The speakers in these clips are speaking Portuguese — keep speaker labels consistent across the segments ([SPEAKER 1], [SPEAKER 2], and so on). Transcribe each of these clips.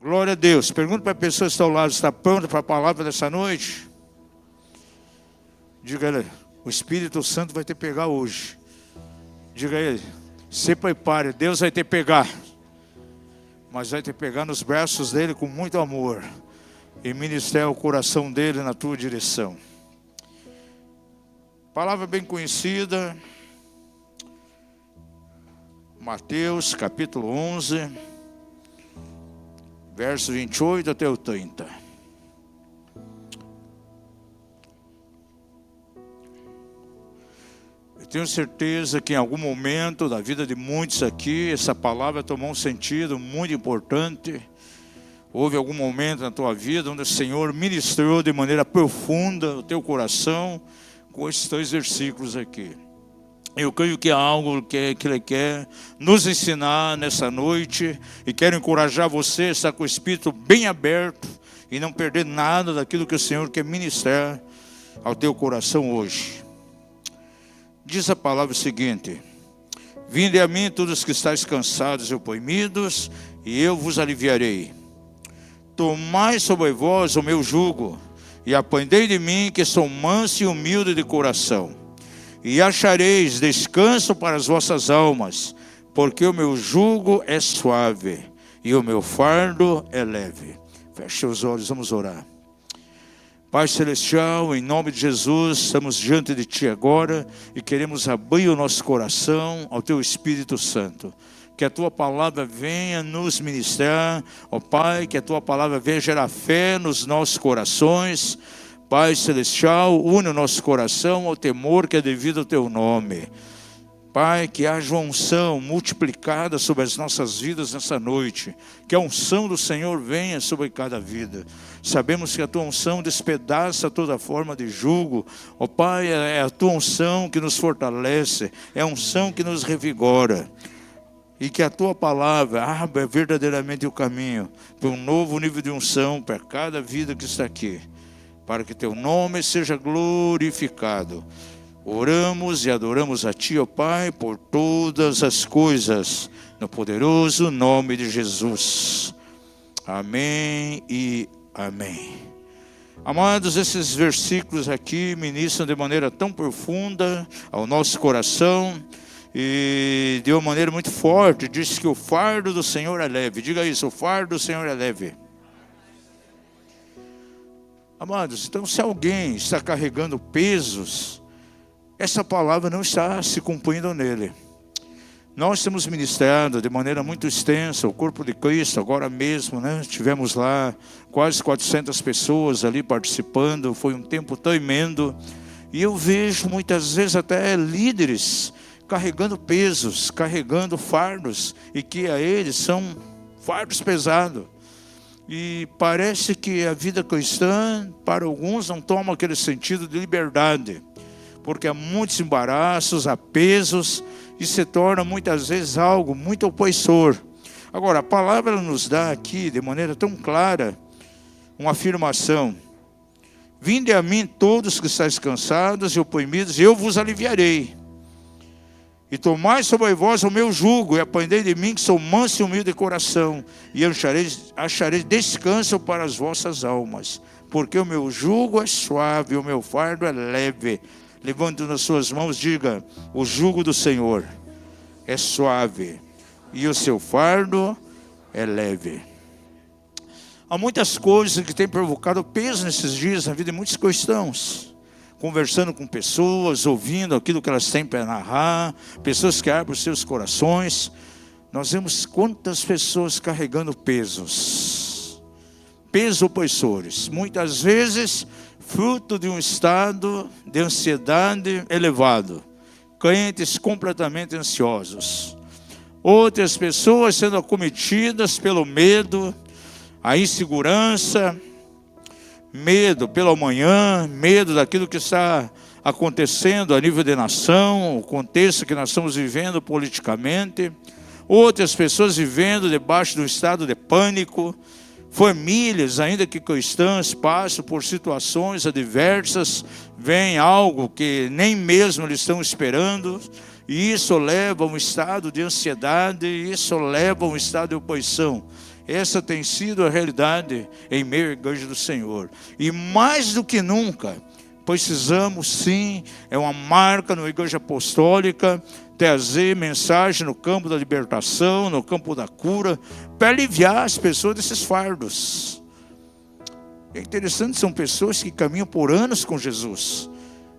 [SPEAKER 1] Glória a Deus. Pergunta para a pessoa que está ao lado, está pronta para a palavra dessa noite? Diga a ele, o Espírito Santo vai te pegar hoje. Diga a ele, se prepare, Deus vai te pegar. Mas vai te pegar nos braços dele com muito amor. E ministrar o coração dele na tua direção. Palavra bem conhecida. Mateus capítulo 11. Verso 28 até o 30. Eu tenho certeza que em algum momento da vida de muitos aqui, essa palavra tomou um sentido muito importante. Houve algum momento na tua vida onde o Senhor ministrou de maneira profunda o teu coração com esses 2 versículos aqui. Eu creio que é algo que Ele quer nos ensinar nessa noite. E quero encorajar você a estar com o Espírito bem aberto e não perder nada daquilo que o Senhor quer ministrar ao teu coração hoje. Diz a palavra o seguinte: vinde a mim todos que estáis cansados e oprimidos, e eu vos aliviarei. Tomai sobre vós o meu jugo, e aprendei de mim, que sou manso e humilde de coração, e achareis descanso para as vossas almas, porque o meu jugo é suave, e o meu fardo é leve. Feche os olhos, vamos orar. Pai Celestial, em nome de Jesus, estamos diante de Ti agora, e queremos abrir o nosso coração ao Teu Espírito Santo. Que a Tua palavra venha nos ministrar, ó Pai, que a Tua palavra venha gerar fé nos nossos corações. Pai Celestial, une o nosso coração ao temor que é devido ao Teu nome. Pai, que haja uma unção multiplicada sobre as nossas vidas nessa noite. Que a unção do Senhor venha sobre cada vida. Sabemos que a Tua unção despedaça toda forma de jugo. Ó Pai, é a Tua unção que nos fortalece, é a unção que nos revigora. E que a Tua palavra abra verdadeiramente o caminho para um novo nível de unção para cada vida que está aqui. Para que Teu nome seja glorificado. Oramos e adoramos a Ti, ó Pai, por todas as coisas, no poderoso nome de Jesus. Amém e amém. Amados, esses versículos aqui ministram de maneira tão profunda ao nosso coração. E de uma maneira muito forte, diz que o fardo do Senhor é leve. Diga isso, o fardo do Senhor é leve. Amados, então se alguém está carregando pesos, essa palavra não está se cumprindo nele. Nós temos ministrado de maneira muito extensa o corpo de Cristo, agora mesmo, né? Tivemos lá quase 400 pessoas ali participando, foi um tempo tremendo. E eu vejo muitas vezes até líderes carregando pesos, carregando fardos, e que a eles são fardos pesados. E parece que a vida cristã, para alguns, não toma aquele sentido de liberdade, porque há muitos embaraços, há pesos, e se torna muitas vezes algo muito opressor. Agora, a palavra nos dá aqui, de maneira tão clara, uma afirmação: vinde a mim todos que estáis cansados e oprimidos, e eu vos aliviarei. E tomai sobre vós o meu jugo, e aprendei de mim, que sou manso e humilde de coração, e achareis descanso para as vossas almas, porque o meu jugo é suave, o meu fardo é leve. Levante nas suas mãos, diga: o jugo do Senhor é suave, e o seu fardo é leve. Há muitas coisas que têm provocado peso nesses dias na vida de muitos cristãos. Conversando com pessoas, ouvindo aquilo que elas têm para narrar, pessoas que abrem os seus corações. Nós vemos quantas pessoas carregando pesos opressores, muitas vezes fruto de um estado de ansiedade elevado, crentes completamente ansiosos, outras pessoas sendo acometidas pelo medo, a insegurança, medo pelo amanhã, medo daquilo que está acontecendo a nível de nação, o contexto que nós estamos vivendo politicamente. Outras pessoas vivendo debaixo de um estado de pânico. Famílias, ainda que cristãs, passam por situações adversas, vem algo que nem mesmo eles estão esperando. E isso leva a um estado de ansiedade, isso leva a um estado de opressão. Essa tem sido a realidade em meio à igreja do Senhor. E mais do que nunca, precisamos sim, é uma marca na igreja apostólica, trazer mensagem no campo da libertação, no campo da cura, para aliviar as pessoas desses fardos. É interessante, são pessoas que caminham por anos com Jesus.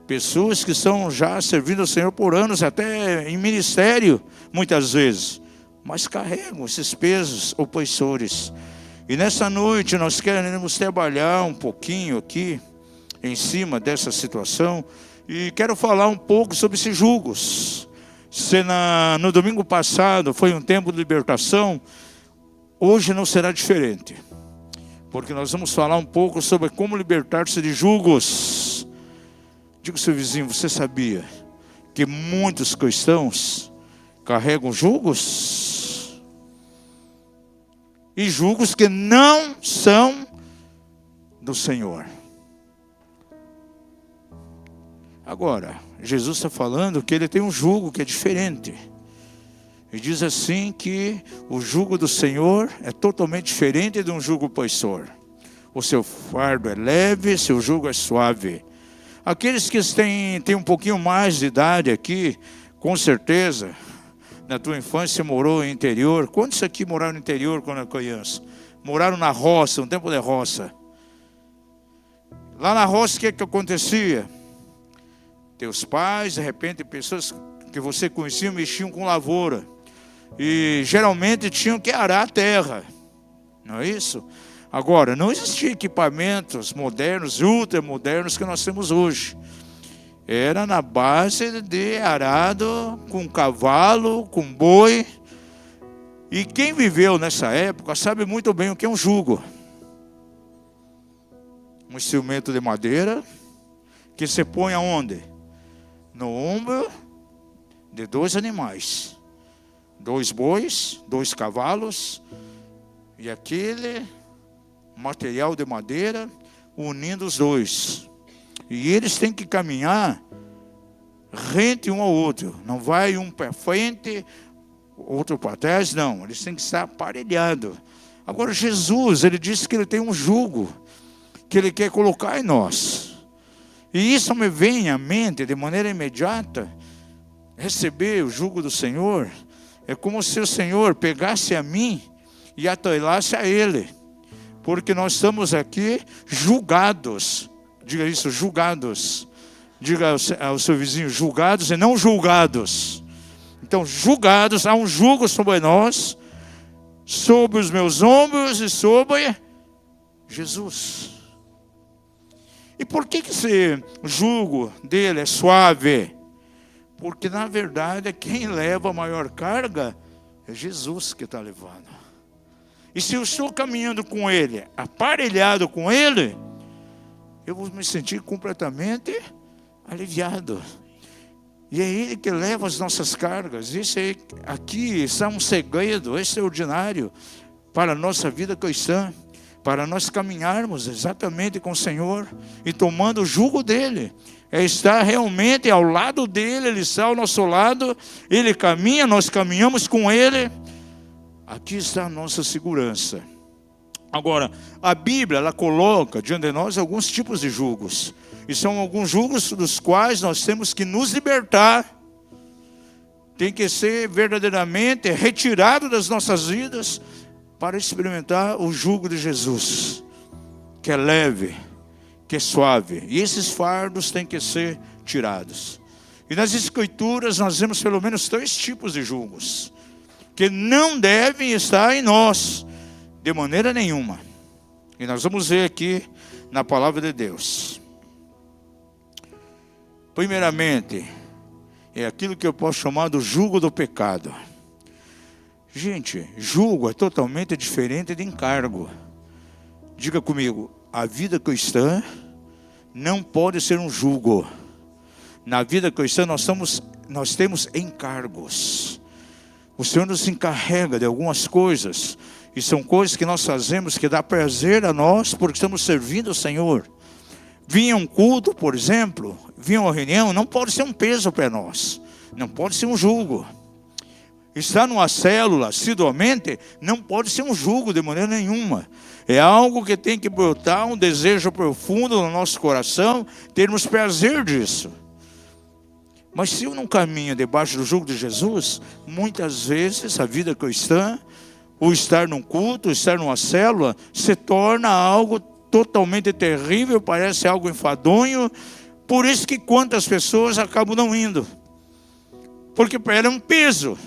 [SPEAKER 1] Pessoas que estão já servindo ao Senhor por anos, até em ministério, muitas vezes. Mas carregam esses pesos opressores. E nessa noite nós queremos trabalhar um pouquinho aqui, em cima dessa situação. E quero falar um pouco sobre esses julgos. Se no domingo passado foi um tempo de libertação, hoje não será diferente. Porque nós vamos falar um pouco sobre como libertar-se de julgos. Diga ao seu vizinho, você sabia que muitos cristãos carregam julgos? E julgos que não são do Senhor. Agora, Jesus está falando que ele tem um jugo que é diferente. E diz assim que o jugo do Senhor é totalmente diferente de um jugo opressor. O seu fardo é leve, seu jugo é suave. Aqueles que têm um pouquinho mais de idade aqui, com certeza, na tua infância morou no interior. Quantos aqui moraram no interior quando era criança? Moraram na roça, no tempo de roça. Lá na roça, o que acontecia? Teus pais, de repente, pessoas que você conhecia, mexiam com lavoura. E geralmente tinham que arar a terra. Não é isso? Agora, não existiam equipamentos modernos, ultramodernos que nós temos hoje. Era na base de arado, com cavalo, com boi. E quem viveu nessa época sabe muito bem o que é um jugo. Um instrumento de madeira que se põe aonde? No ombro de dois animais. 2 bois, 2 cavalos. E aquele material de madeira unindo os dois. E eles têm que caminhar rente um ao outro. Não vai um para frente, outro para trás, não. Eles têm que estar aparelhados. Agora Jesus, ele disse que ele tem um jugo que ele quer colocar em nós. E isso me vem à mente de maneira imediata. Receber o jugo do Senhor é como se o Senhor pegasse a mim e atrelasse a ele. Porque nós estamos aqui julgados. Diga isso, julgados. Diga ao seu vizinho, julgados e não julgados. Então, julgados, há um jugo sobre nós, sobre os meus ombros e sobre Jesus. E por que esse jugo dele é suave? Porque, na verdade, quem leva a maior carga é Jesus que está levando. E se eu estou caminhando com ele, aparelhado com ele, eu vou me sentir completamente aliviado. E é ele que leva as nossas cargas. Aqui está um segredo extraordinário para a nossa vida cristã. Para nós caminharmos exatamente com o Senhor e tomando o jugo dele. É estar realmente ao lado dele, ele está ao nosso lado, ele caminha, nós caminhamos com ele. Aqui está a nossa segurança. Agora, a Bíblia, ela coloca diante de nós alguns tipos de jugos. E são alguns jugos dos quais nós temos que nos libertar. Tem que ser verdadeiramente retirado das nossas vidas para experimentar o jugo de Jesus, que é leve, que é suave. E esses fardos têm que ser tirados. E nas Escrituras nós vemos pelo menos 3 tipos de jugos que não devem estar em nós de maneira nenhuma. E nós vamos ver aqui na palavra de Deus. Primeiramente, é aquilo que eu posso chamar do jugo do pecado. Gente, jugo é totalmente diferente de encargo. Diga comigo, a vida cristã não pode ser um jugo. Na vida cristã nós temos encargos. O Senhor nos encarrega de algumas coisas. E são coisas que nós fazemos que dá prazer a nós porque estamos servindo ao Senhor. Vinha um culto, por exemplo, vinha uma reunião, não pode ser um peso para nós. Não pode ser um jugo. está numa célula assiduamente, não pode ser um jugo de maneira nenhuma. É algo que tem que brotar um desejo profundo no nosso coração, termos prazer disso. Mas se eu não caminho debaixo do jugo de Jesus, muitas vezes a vida cristã, o estar num culto, o estar numa célula, se torna algo totalmente terrível, parece algo enfadonho. Por isso que quantas pessoas acabam não indo. Porque para ela é um peso.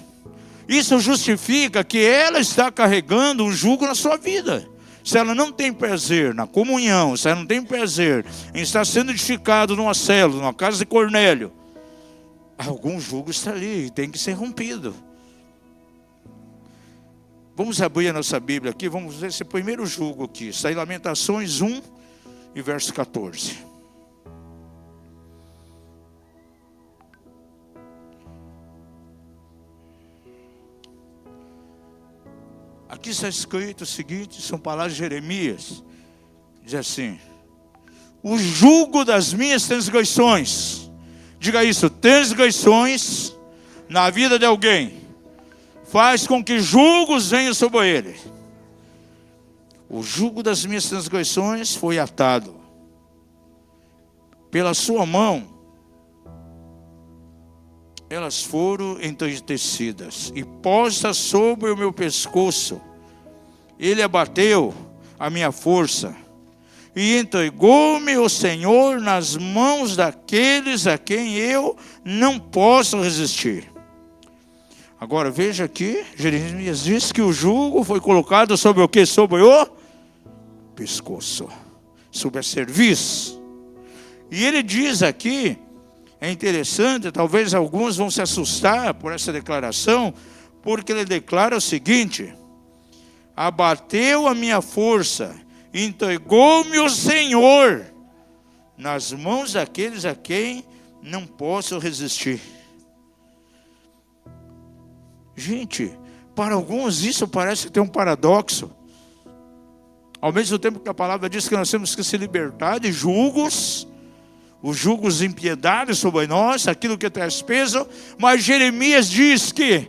[SPEAKER 1] Isso justifica que ela está carregando um jugo na sua vida. Se ela não tem prazer na comunhão, se ela não tem prazer em estar sendo edificado numa célula, numa casa de Cornélio, algum jugo está ali e tem que ser rompido. Vamos abrir a nossa Bíblia aqui, vamos ver esse primeiro jugo aqui. Está em Lamentações 1 e verso 14. Aqui está escrito o seguinte, são palavras de Jeremias. Diz assim: o jugo das minhas transgressões. Diga isso, transgressões na vida de alguém faz com que julgos venham sobre ele. O jugo das minhas transgressões foi atado. Pela sua mão, elas foram entristecidas e postas sobre o meu pescoço. Ele abateu a minha força e entregou-me o Senhor nas mãos daqueles a quem eu não posso resistir. Agora veja aqui, Jeremias diz que o jugo foi colocado sobre o quê? Sobre o pescoço, sobre a cerviz. E ele diz aqui, é interessante, talvez alguns vão se assustar por essa declaração, porque ele declara o seguinte: abateu a minha força, entregou-me o Senhor nas mãos daqueles a quem não posso resistir. Gente, para alguns isso parece ter um paradoxo. Ao mesmo tempo que a palavra diz que nós temos que se libertar de julgos, os julgos impiedados sobre nós, aquilo que traz peso, mas Jeremias diz que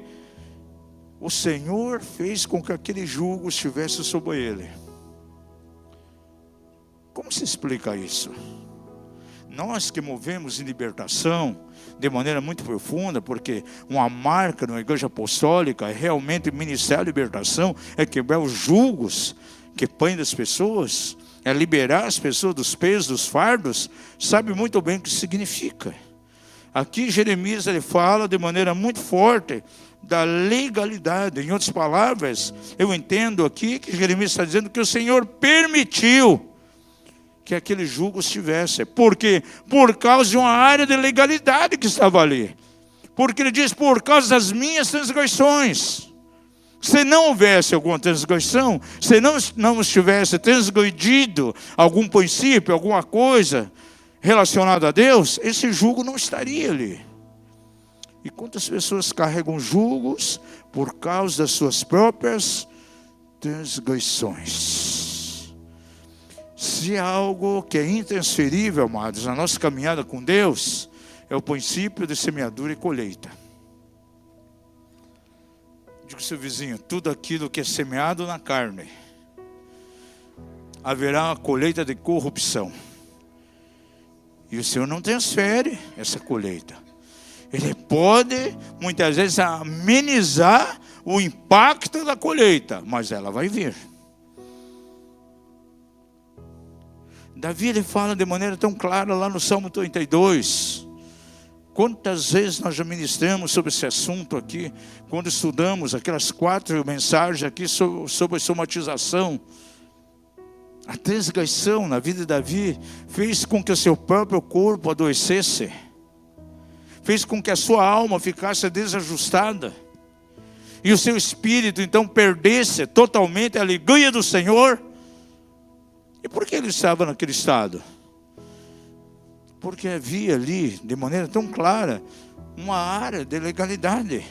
[SPEAKER 1] o Senhor fez com que aquele jugo estivesse sobre ele. Como se explica isso? Nós que movemos em libertação de maneira muito profunda, porque uma marca na igreja apostólica é realmente ministrar a libertação, é quebrar os julgos que prendem as pessoas, é liberar as pessoas dos pesos, dos fardos, sabe muito bem o que significa. Aqui Jeremias ele fala de maneira muito forte da legalidade. Em outras palavras, eu entendo aqui que Jeremias está dizendo que o Senhor permitiu que aquele jugo estivesse. Por quê? Por causa de uma área de legalidade que estava ali. Porque ele diz, por causa das minhas transgressões. Se não houvesse alguma transgressão, se não estivesse transgredido algum princípio, alguma coisa relacionada a Deus, esse jugo não estaria ali. E quantas pessoas carregam julgos por causa das suas próprias transgressões? Se há algo que é intransferível, amados, na nossa caminhada com Deus, é o princípio de semeadura e colheita. Diga ao seu vizinho, tudo aquilo que é semeado na carne, haverá uma colheita de corrupção. E o Senhor não transfere essa colheita. Ele pode, muitas vezes, amenizar o impacto da colheita, mas ela vai vir. Davi ele fala de maneira tão clara lá no Salmo 32. Quantas vezes nós já ministramos sobre esse assunto aqui, quando estudamos aquelas 4 mensagens aqui sobre somatização. A transgressão na vida de Davi fez com que o seu próprio corpo adoecesse. Fez com que a sua alma ficasse desajustada. E o seu espírito então perdesse totalmente a alegria do Senhor. E por que ele estava naquele estado? Porque havia ali, de maneira tão clara, uma área de legalidade.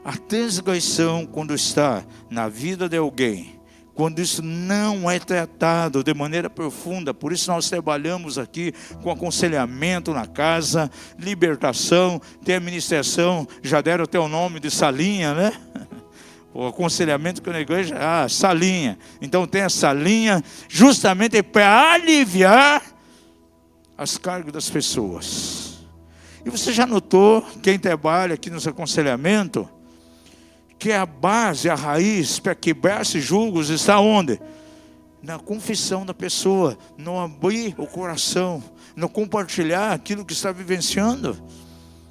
[SPEAKER 1] A transgressão, quando está na vida de alguém, quando isso não é tratado de maneira profunda. Por isso nós trabalhamos aqui com aconselhamento na casa, libertação, tem a ministração, já deram até o nome de salinha, né? O aconselhamento que na igreja, salinha. Então tem a salinha justamente para aliviar as cargas das pessoas. E você já notou, quem trabalha aqui nos aconselhamentos, que a base, a raiz para quebrar esses julgos está onde? Na confissão da pessoa, no abrir o coração, no compartilhar aquilo que está vivenciando.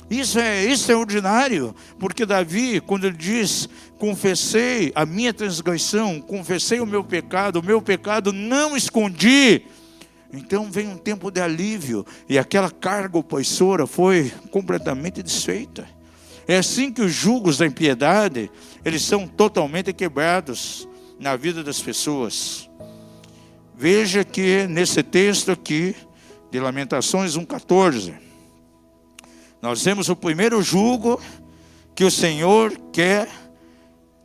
[SPEAKER 1] Isso é extraordinário, porque Davi, quando ele diz, confessei a minha transgressão, confessei o meu pecado não escondi. Então vem um tempo de alívio, e aquela carga opressora foi completamente desfeita. É assim que os julgos da impiedade, eles são totalmente quebrados na vida das pessoas. Veja que nesse texto aqui, de Lamentações 1,14, nós temos o primeiro jugo que o Senhor quer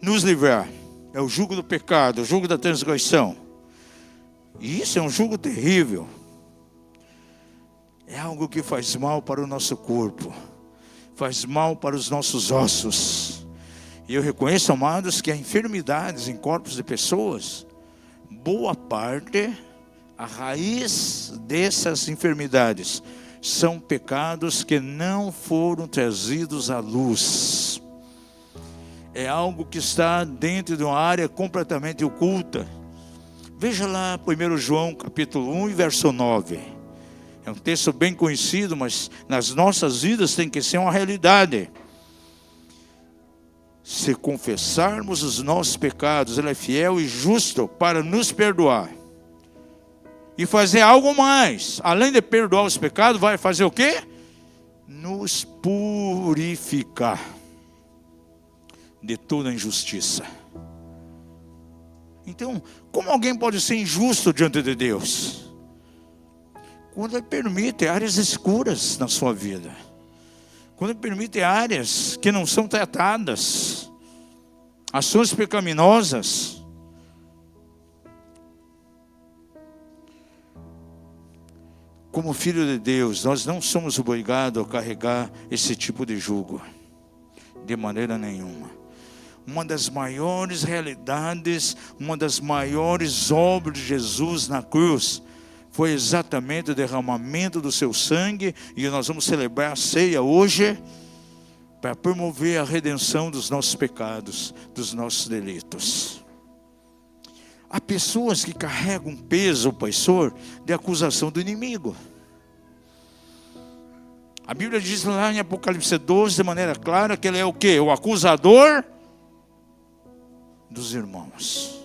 [SPEAKER 1] nos livrar. É o jugo do pecado, o jugo da transgressão. E isso é um jugo terrível. É algo que faz mal para o nosso corpo, faz mal para os nossos ossos. E eu reconheço, amados, que há enfermidades em corpos de pessoas, boa parte, a raiz dessas enfermidades são pecados que não foram trazidos à luz. É algo que está dentro de uma área completamente oculta. Veja lá 1 João capítulo 1 e verso 9. É um texto bem conhecido, mas nas nossas vidas tem que ser uma realidade. Se confessarmos os nossos pecados, Ele é fiel e justo para nos perdoar. E fazer algo mais. Além de perdoar os pecados, vai fazer o quê? Nos purificar de toda injustiça. Então, como alguém pode ser injusto diante de Deus? Quando Ele permite áreas escuras na sua vida. Quando Ele permite áreas que não são tratadas. Ações pecaminosas. Como filho de Deus, nós não somos obrigados a carregar esse tipo de jugo. De maneira nenhuma. Uma das maiores realidades, uma das maiores obras de Jesus na cruz, foi exatamente o derramamento do seu sangue, e nós vamos celebrar a ceia hoje, para promover a redenção dos nossos pecados, dos nossos delitos. Há pessoas que carregam um peso opressor de acusação do inimigo. A Bíblia diz lá em Apocalipse 12, de maneira clara, que ele é o quê? O acusador dos irmãos.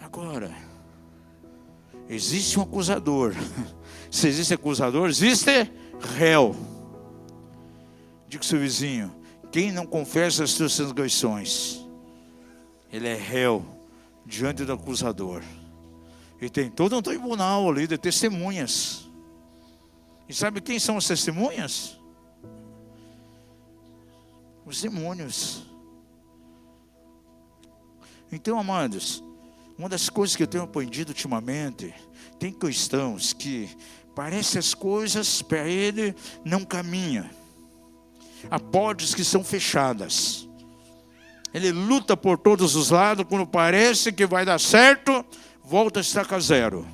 [SPEAKER 1] Agora, existe um acusador. Se existe acusador, existe réu. Diga ao seu vizinho: quem não confessa as suas transgressões, ele é réu diante do acusador. E tem todo um tribunal ali de testemunhas. E sabe quem são as testemunhas? Os demônios. Então, amados, uma das coisas que eu tenho aprendido ultimamente, tem cristãos que parece as coisas para ele não caminham. Há portas que são fechadas. Ele luta por todos os lados, quando parece que vai dar certo, volta a estaca zero.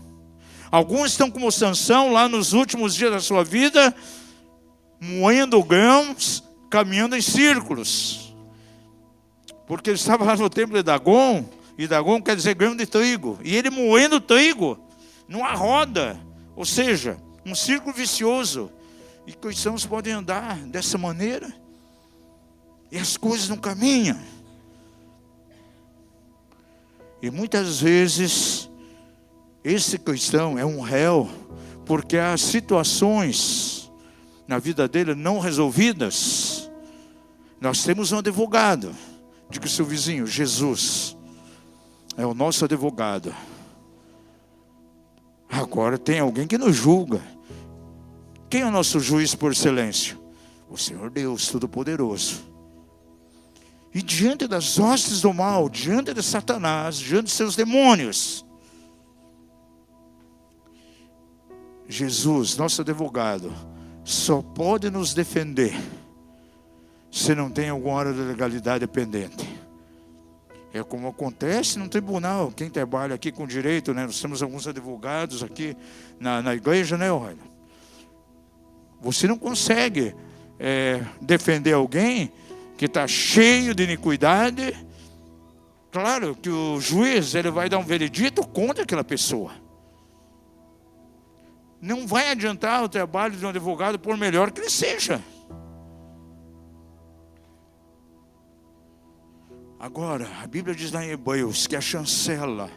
[SPEAKER 1] Alguns estão como Sansão lá nos últimos dias da sua vida, moendo grãos, caminhando em círculos. Porque ele estava lá no templo de Dagon, e Dagon quer dizer grão de trigo, e ele moendo trigo numa roda, ou seja, um círculo vicioso. E cristãos podem andar dessa maneira, e as coisas não caminham. E muitas vezes esse cristão é um réu, porque há situações na vida dele não resolvidas. Nós temos um advogado. Diga ao seu vizinho: Jesus é o nosso advogado. Agora tem alguém que nos julga. Quem é o nosso juiz por excelência? O Senhor Deus Todo-Poderoso. E diante das hostes do mal, diante de Satanás, diante de seus demônios, Jesus, nosso advogado, só pode nos defender se não tem alguma hora de legalidade pendente. É como acontece no tribunal. Quem trabalha aqui com direito, né? Nós temos alguns advogados aqui na igreja, né, olha. Você não consegue defender alguém que está cheio de iniquidade. Claro que o juiz ele vai dar um veredito contra aquela pessoa. Não vai adiantar o trabalho de um advogado, por melhor que ele seja. Agora, a Bíblia diz lá em Hebreus que a chancela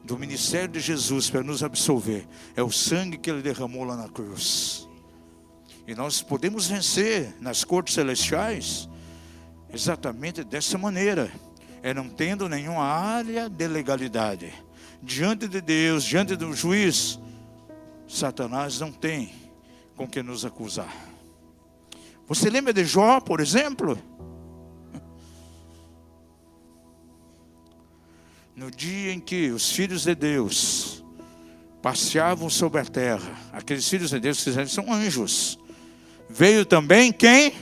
[SPEAKER 1] do ministério de Jesus para nos absolver é o sangue que ele derramou lá na cruz. E nós podemos vencer nas cortes celestiais exatamente dessa maneira, não tendo nenhuma área de legalidade. Diante de Deus, diante do juiz, Satanás não tem com que nos acusar. Você lembra de Jó, por exemplo? No dia em que os filhos de Deus passeavam sobre a terra, aqueles filhos de Deus que são anjos, veio também quem?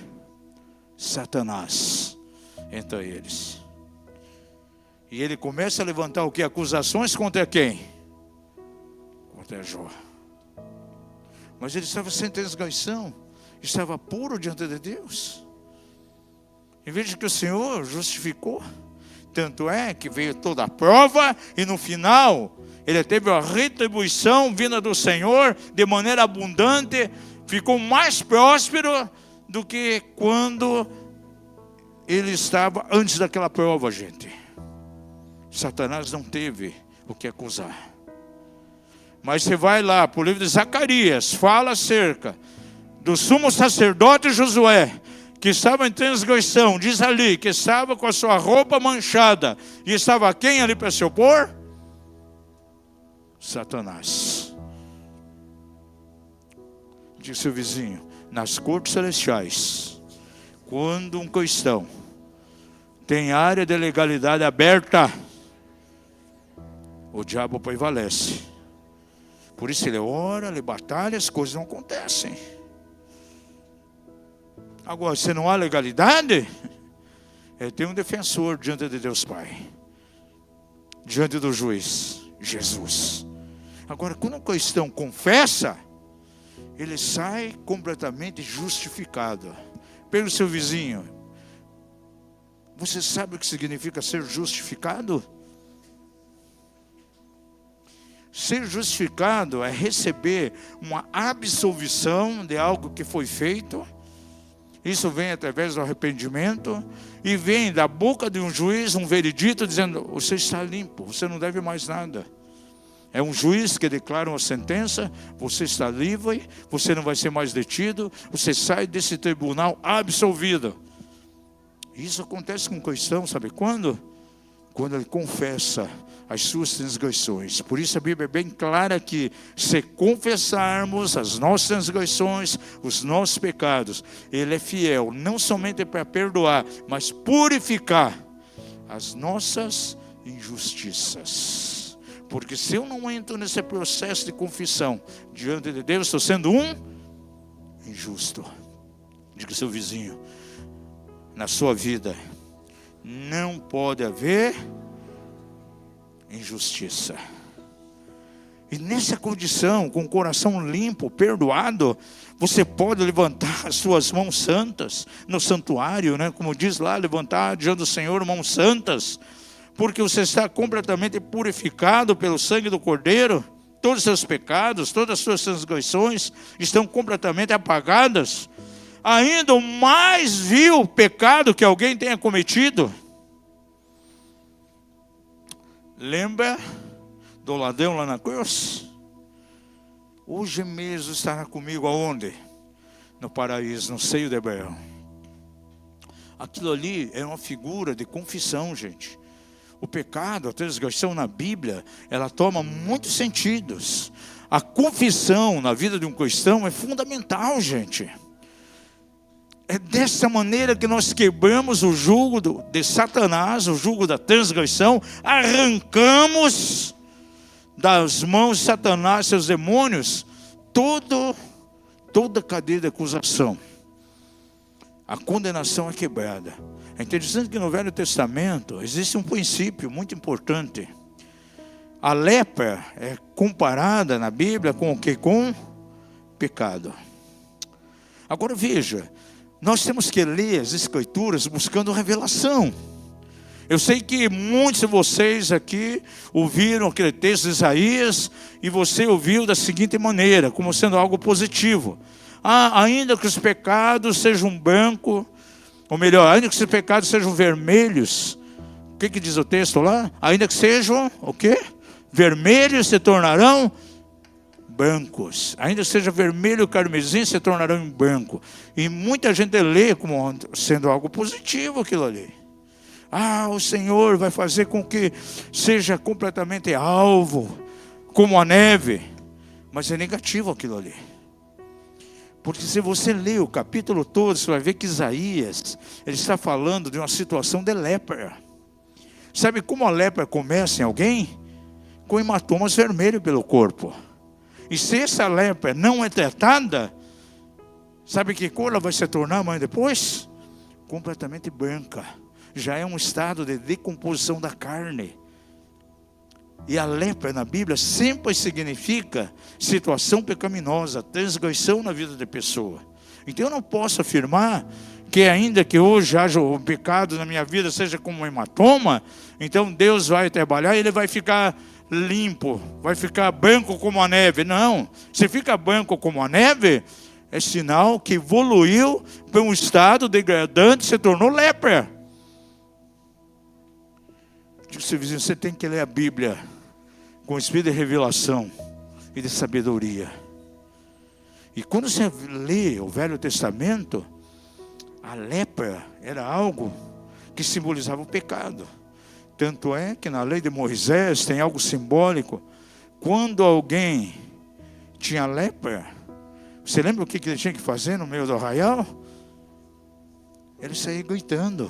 [SPEAKER 1] Satanás entre eles. E ele começa a levantar o que? Acusações contra quem? Contra Jó. Mas ele estava sem transgressão, estava puro diante de Deus. Em vez de que o Senhor justificou, tanto é que veio toda a prova e no final ele teve a retribuição vinda do Senhor de maneira abundante, ficou mais próspero do que quando ele estava antes daquela prova, gente. Satanás não teve o que acusar. Mas você vai lá para o livro de Zacarias, fala acerca do sumo sacerdote Josué, que estava em transgressão, diz ali, que estava com a sua roupa manchada, e estava quem ali para se opor? Satanás. Diz seu vizinho, nas cortes celestiais, quando um cristão tem área de legalidade aberta, o diabo prevalece. Por isso ele ora, ele batalha, as coisas não acontecem. Agora, se não há legalidade, tem um defensor diante de Deus Pai, diante do juiz, Jesus. Agora, quando o cristão confessa, ele sai completamente justificado. Pelo seu vizinho, você sabe o que significa ser justificado? Ser justificado é receber uma absolvição de algo que foi feito. Isso vem através do arrependimento e vem da boca de um juiz um veredito dizendo: você está limpo, você não deve mais nada. É um juiz que declara uma sentença: você está livre, você não vai ser mais detido, você sai desse tribunal absolvido. Isso acontece com o cristão, sabe quando? Quando ele confessa as suas transgressões. Por isso a Bíblia é bem clara que se confessarmos as nossas transgressões, os nossos pecados, Ele é fiel, não somente para perdoar, mas purificar as nossas injustiças. Porque se eu não entro nesse processo de confissão diante de Deus, estou sendo um injusto. Diga ao seu vizinho, na sua vida não pode haver injustiça. E nessa condição, com o coração limpo, perdoado, você pode levantar as suas mãos santas no santuário, né? Como diz lá, levantar diante do Senhor mãos santas, porque você está completamente purificado pelo sangue do Cordeiro. Todos os seus pecados, todas as suas transgressões estão completamente apagadas. Ainda o mais vil pecado que alguém tenha cometido, lembra do ladrão lá na cruz? Hoje mesmo estará comigo aonde? No paraíso, no seio de Abraão. Aquilo ali é uma figura de confissão, gente. O pecado, a transgressão na Bíblia, ela toma muitos sentidos. A confissão na vida de um cristão é fundamental, gente. É dessa maneira que nós quebramos o jugo de Satanás, o jugo da transgressão, arrancamos das mãos de Satanás, seus demônios, toda a cadeia de acusação. A condenação é quebrada. É interessante que no Velho Testamento existe um princípio muito importante. A lepra é comparada na Bíblia com o que? Com pecado. Agora veja, nós temos que ler as Escrituras buscando revelação. Eu sei que muitos de vocês aqui ouviram aquele texto de Isaías e você ouviu da seguinte maneira, como sendo algo positivo. Ainda que os pecados sejam brancos, ou melhor, ainda que os pecados sejam vermelhos, o que diz o texto lá? Ainda que sejam, o quê? Vermelhos se tornarão brancos. Ainda que seja vermelho carmesim, se tornarão em branco. E muita gente lê como sendo algo positivo aquilo ali. O Senhor vai fazer com que seja completamente alvo, como a neve. Mas é negativo aquilo ali. Porque se você ler o capítulo todo, você vai ver que Isaías, ele está falando de uma situação de lepra. Sabe como a lepra começa em alguém? Com hematomas vermelhos pelo corpo. E se essa lepra não é tratada, sabe que cor ela vai se tornar amanhã depois? Completamente branca. Já é um estado de decomposição da carne. E a lepra na Bíblia sempre significa situação pecaminosa, transgressão na vida da pessoa. Então eu não posso afirmar que ainda que hoje haja o pecado na minha vida, seja como um hematoma, então Deus vai trabalhar e ele vai ficar limpo, vai ficar branco como a neve. Não, se fica branco como a neve, é sinal que evoluiu para um estado degradante, se tornou lepra. Digo, seu vizinho, você tem que ler a Bíblia com espírito de revelação e de sabedoria. E quando você lê o Velho Testamento, a lepra era algo que simbolizava o pecado. Tanto é que na lei de Moisés tem algo simbólico. Quando alguém tinha lepra, você lembra o que ele tinha que fazer no meio do arraial? Ele saía gritando: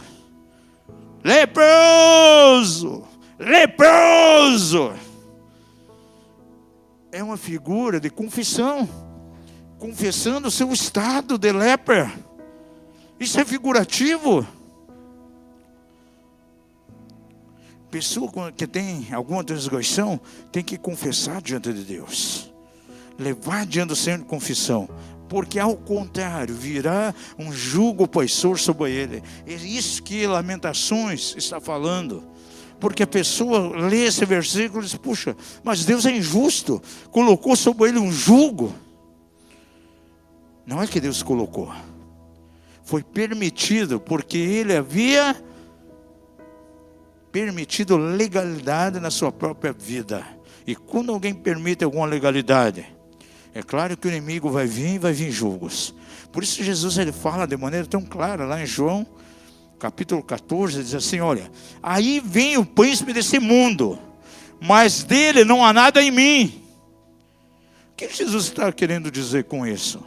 [SPEAKER 1] leproso! Leproso! É uma figura de confissão, confessando o seu estado de lepra. Isso é figurativo. Pessoa que tem alguma transgressão tem que confessar diante de Deus, levar diante do Senhor de confissão, porque ao contrário virá um jugo opressor sobre ele. É isso que Lamentações está falando. Porque a pessoa lê esse versículo e diz: puxa, mas Deus é injusto, colocou sobre ele um jugo. Não é que Deus colocou, foi permitido, porque ele havia permitido legalidade na sua própria vida. E quando alguém permite alguma legalidade, é claro que o inimigo vai vir julgos. Por isso Jesus ele fala de maneira tão clara lá em João capítulo 14, diz assim: olha, aí vem o príncipe desse mundo, mas dele não há nada em mim. O que Jesus está querendo dizer com isso?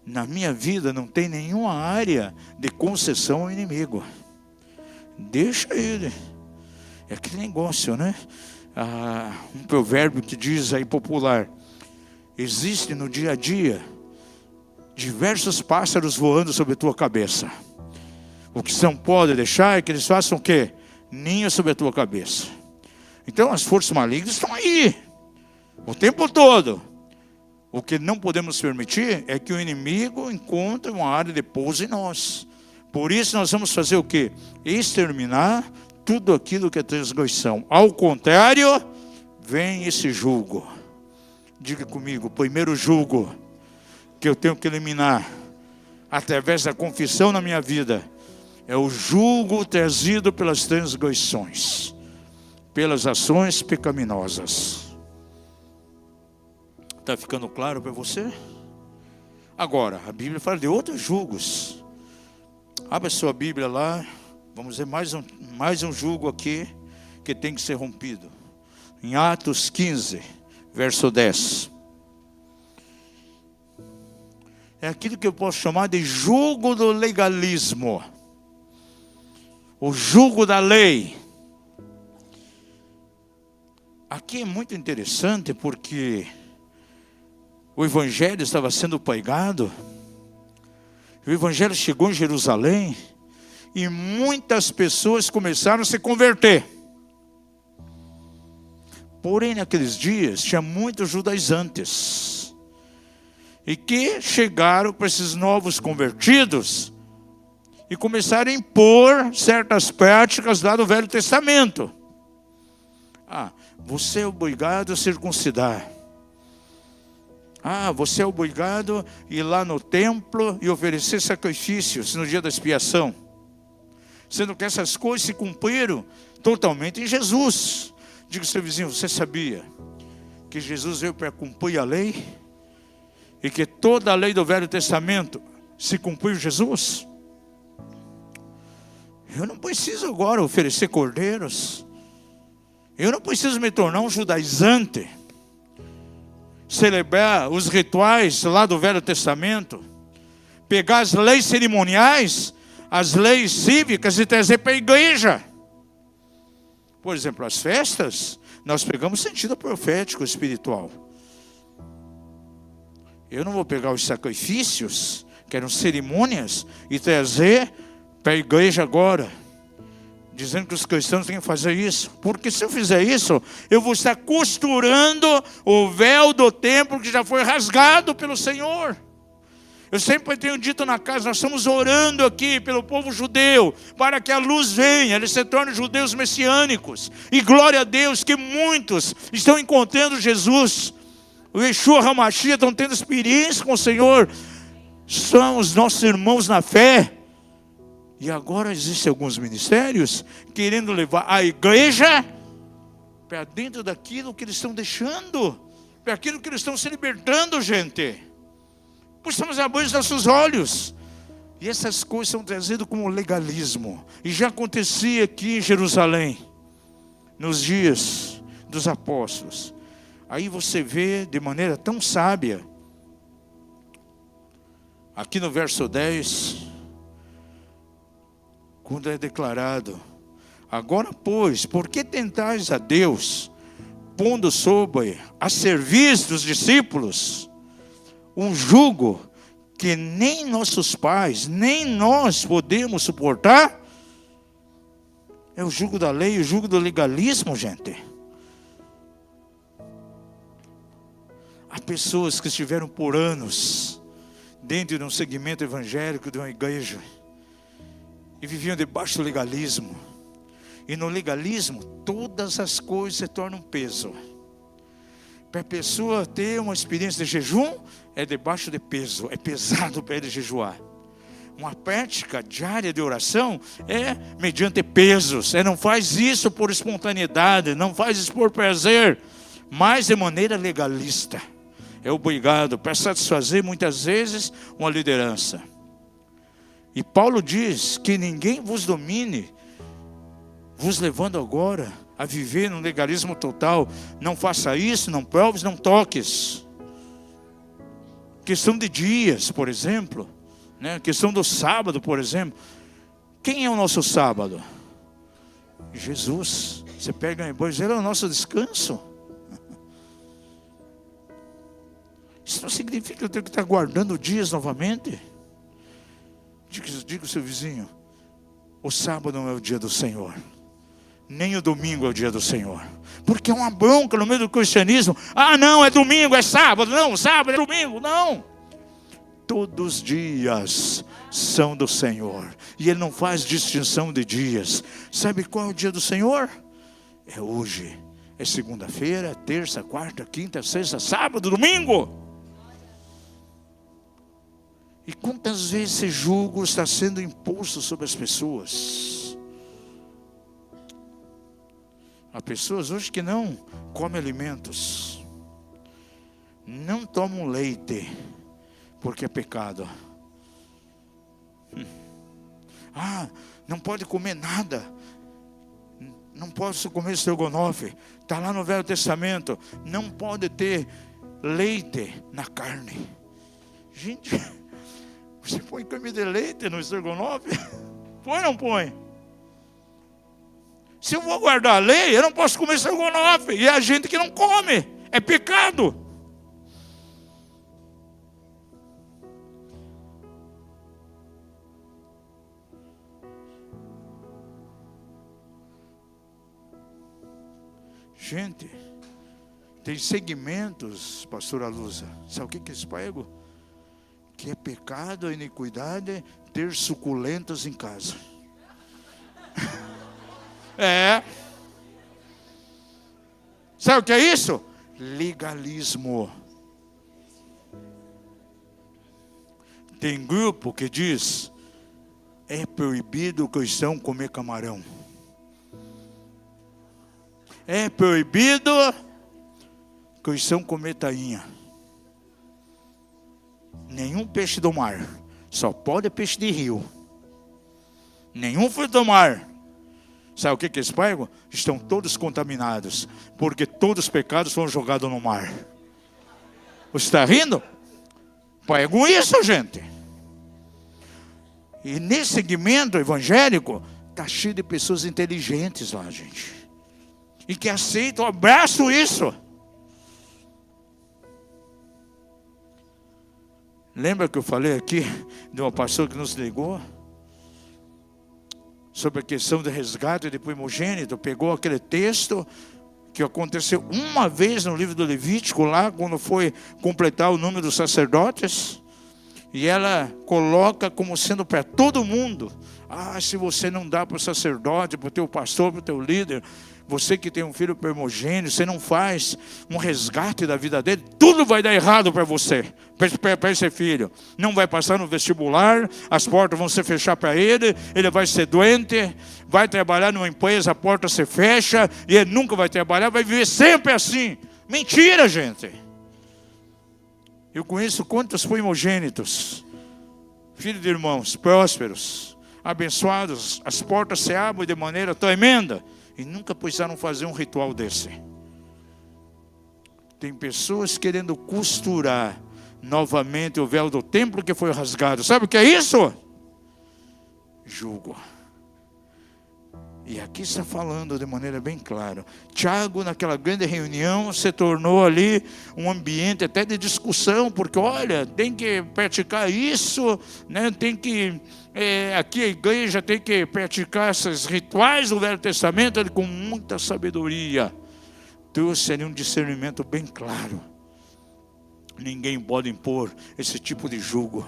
[SPEAKER 1] Na minha vida não tem nenhuma área de concessão ao inimigo. Deixa ele. É aquele negócio, né? Um provérbio que diz aí popular: existe no dia a dia diversos pássaros voando sobre a tua cabeça. O que você não pode deixar é que eles façam o quê? Ninho sobre a tua cabeça. Então as forças malignas estão aí o tempo todo. O que não podemos permitir é que o inimigo encontre uma área de pouso em nós. Por isso nós vamos fazer o quê? Exterminar tudo aquilo que é transgressão. Ao contrário, vem esse jugo. Diga comigo: o primeiro jugo que eu tenho que eliminar através da confissão na minha vida é o jugo trazido pelas transgressões, pelas ações pecaminosas. Está ficando claro para você? Agora, a Bíblia fala de outros jugos. Abra sua Bíblia lá. Vamos ver mais um jugo aqui que tem que ser rompido. Em Atos 15, verso 10. é aquilo que eu posso chamar de jugo do legalismo. O jugo da lei. Aqui é muito interessante porque o evangelho estava sendo pregado. O evangelho chegou em Jerusalém e muitas pessoas começaram a se converter. Porém, naqueles dias, tinha muitos judaizantes. E que chegaram para esses novos convertidos e começaram a impor certas práticas lá do Velho Testamento. Você é obrigado a circuncidar. Você é obrigado a ir lá no templo e oferecer sacrifícios no dia da expiação. Sendo que essas coisas se cumpriram totalmente em Jesus. Diga ao seu vizinho, você sabia que Jesus veio para cumprir a lei? E que toda a lei do Velho Testamento se cumpriu em Jesus? Eu não preciso agora oferecer cordeiros. Eu não preciso me tornar um judaizante. Celebrar os rituais lá do Velho Testamento. Pegar as leis cerimoniais, as leis cívicas e trazer para a igreja. Por exemplo, as festas, nós pegamos sentido profético espiritual. Eu não vou pegar os sacrifícios, que eram cerimônias, e trazer para a igreja agora, dizendo que os cristãos têm que fazer isso. Porque se eu fizer isso, eu vou estar costurando o véu do templo que já foi rasgado pelo Senhor. Eu sempre tenho dito na casa, nós estamos orando aqui pelo povo judeu, para que a luz venha, eles se tornem judeus messiânicos. E glória a Deus que muitos estão encontrando Jesus. O Yeshua HaMashiach estão tendo experiência com o Senhor. São os nossos irmãos na fé. E agora existem alguns ministérios querendo levar a igreja para dentro daquilo que eles estão deixando, para aquilo que eles estão se libertando, gente. Pois estamos abrindo os nossos olhos. E essas coisas são trazidas como legalismo. E já acontecia aqui em Jerusalém, nos dias dos apóstolos. Aí você vê de maneira tão sábia, aqui no verso 10, quando é declarado: agora, pois, por que tentais a Deus, pondo sobre a serviço dos discípulos um jugo que nem nossos pais, nem nós podemos suportar? É o jugo da lei, o jugo do legalismo, gente. Há pessoas que estiveram por anos dentro de um segmento evangélico de uma igreja e viviam debaixo do legalismo. E no legalismo, todas as coisas se tornam peso. Para a pessoa ter uma experiência de jejum, é debaixo de peso, é pesado para ele jejuar. Uma prática diária de oração é mediante pesos. Não faz isso por espontaneidade, não faz isso por prazer, mas de maneira legalista. É obrigado para satisfazer muitas vezes uma liderança. E Paulo diz que ninguém vos domine, vos levando agora a viver num legalismo total. Não faça isso, não proves, não toques. Questão de dias, por exemplo, né? Questão do sábado, por exemplo. Quem é o nosso sábado? Jesus. Você pega, pois ele é o nosso descanso. Isso não significa que eu tenho que estar guardando dias novamente. Diga ao seu vizinho: o sábado não é o dia do Senhor, nem o domingo é o dia do Senhor. Porque é uma bronca no meio do cristianismo. Não, é domingo, é sábado. Não, sábado é domingo, não. Todos os dias são do Senhor. E Ele não faz distinção de dias. Sabe qual é o dia do Senhor? É hoje. É segunda-feira, terça, quarta, quinta, sexta, sábado, domingo. E quantas vezes esse jugo está sendo imposto sobre as pessoas? Há pessoas hoje que não comem alimentos, não tomam leite, porque é pecado. Não pode comer nada. Não posso comer estrogonofe. Está lá no Velho Testamento. Não pode ter leite na carne. Gente, Você põe creme de leite no estrogonofe? Põe ou não põe? Se eu vou guardar a lei, eu não posso comer estrogonofe. E é a gente que não come. É pecado. Gente, tem segmentos, pastora Luza. Sabe o que eles pregam? Que é pecado, a iniquidade ter suculentas em casa. É. Sabe o que é isso? Legalismo. Tem grupo que diz: é proibido o cristão comer camarão. É proibido o cristão comer tainha. Nenhum peixe do mar. Só pode peixe de rio. Nenhum fruto do mar. Sabe o que eles pregam? Estão todos contaminados, porque todos os pecados foram jogados no mar. Você está rindo? Pregam isso, gente. E nesse segmento evangélico, está cheio de pessoas inteligentes lá, gente. E que aceitam, abraçam isso. Lembra que eu falei aqui de uma pastora que nos ligou? Sobre a questão do resgate de primogênito, pegou aquele texto que aconteceu uma vez no livro do Levítico, lá quando foi completar o número dos sacerdotes, e ela coloca como sendo para todo mundo: se você não dá para o sacerdote, para o teu pastor, para o teu líder, você que tem um filho primogênito, você não faz um resgate da vida dele, tudo vai dar errado para você, para esse filho. Não vai passar no vestibular, as portas vão se fechar para ele, ele vai ser doente, vai trabalhar numa empresa, a porta se fecha, e ele nunca vai trabalhar, vai viver sempre assim. Mentira, gente. Eu conheço quantos primogênitos, filhos de irmãos prósperos, abençoados, as portas se abrem de maneira tremenda, e nunca precisaram fazer um ritual desse. Tem pessoas querendo costurar novamente o véu do templo que foi rasgado. Sabe o que é isso? Jugo. E aqui está falando de maneira bem clara. Tiago, naquela grande reunião, se tornou ali um ambiente até de discussão, porque olha, tem que praticar isso, né? Tem que, aqui a igreja tem que praticar esses rituais do Velho Testamento. Ele, com muita sabedoria, trouxe ali um discernimento bem claro. Ninguém pode impor esse tipo de jugo.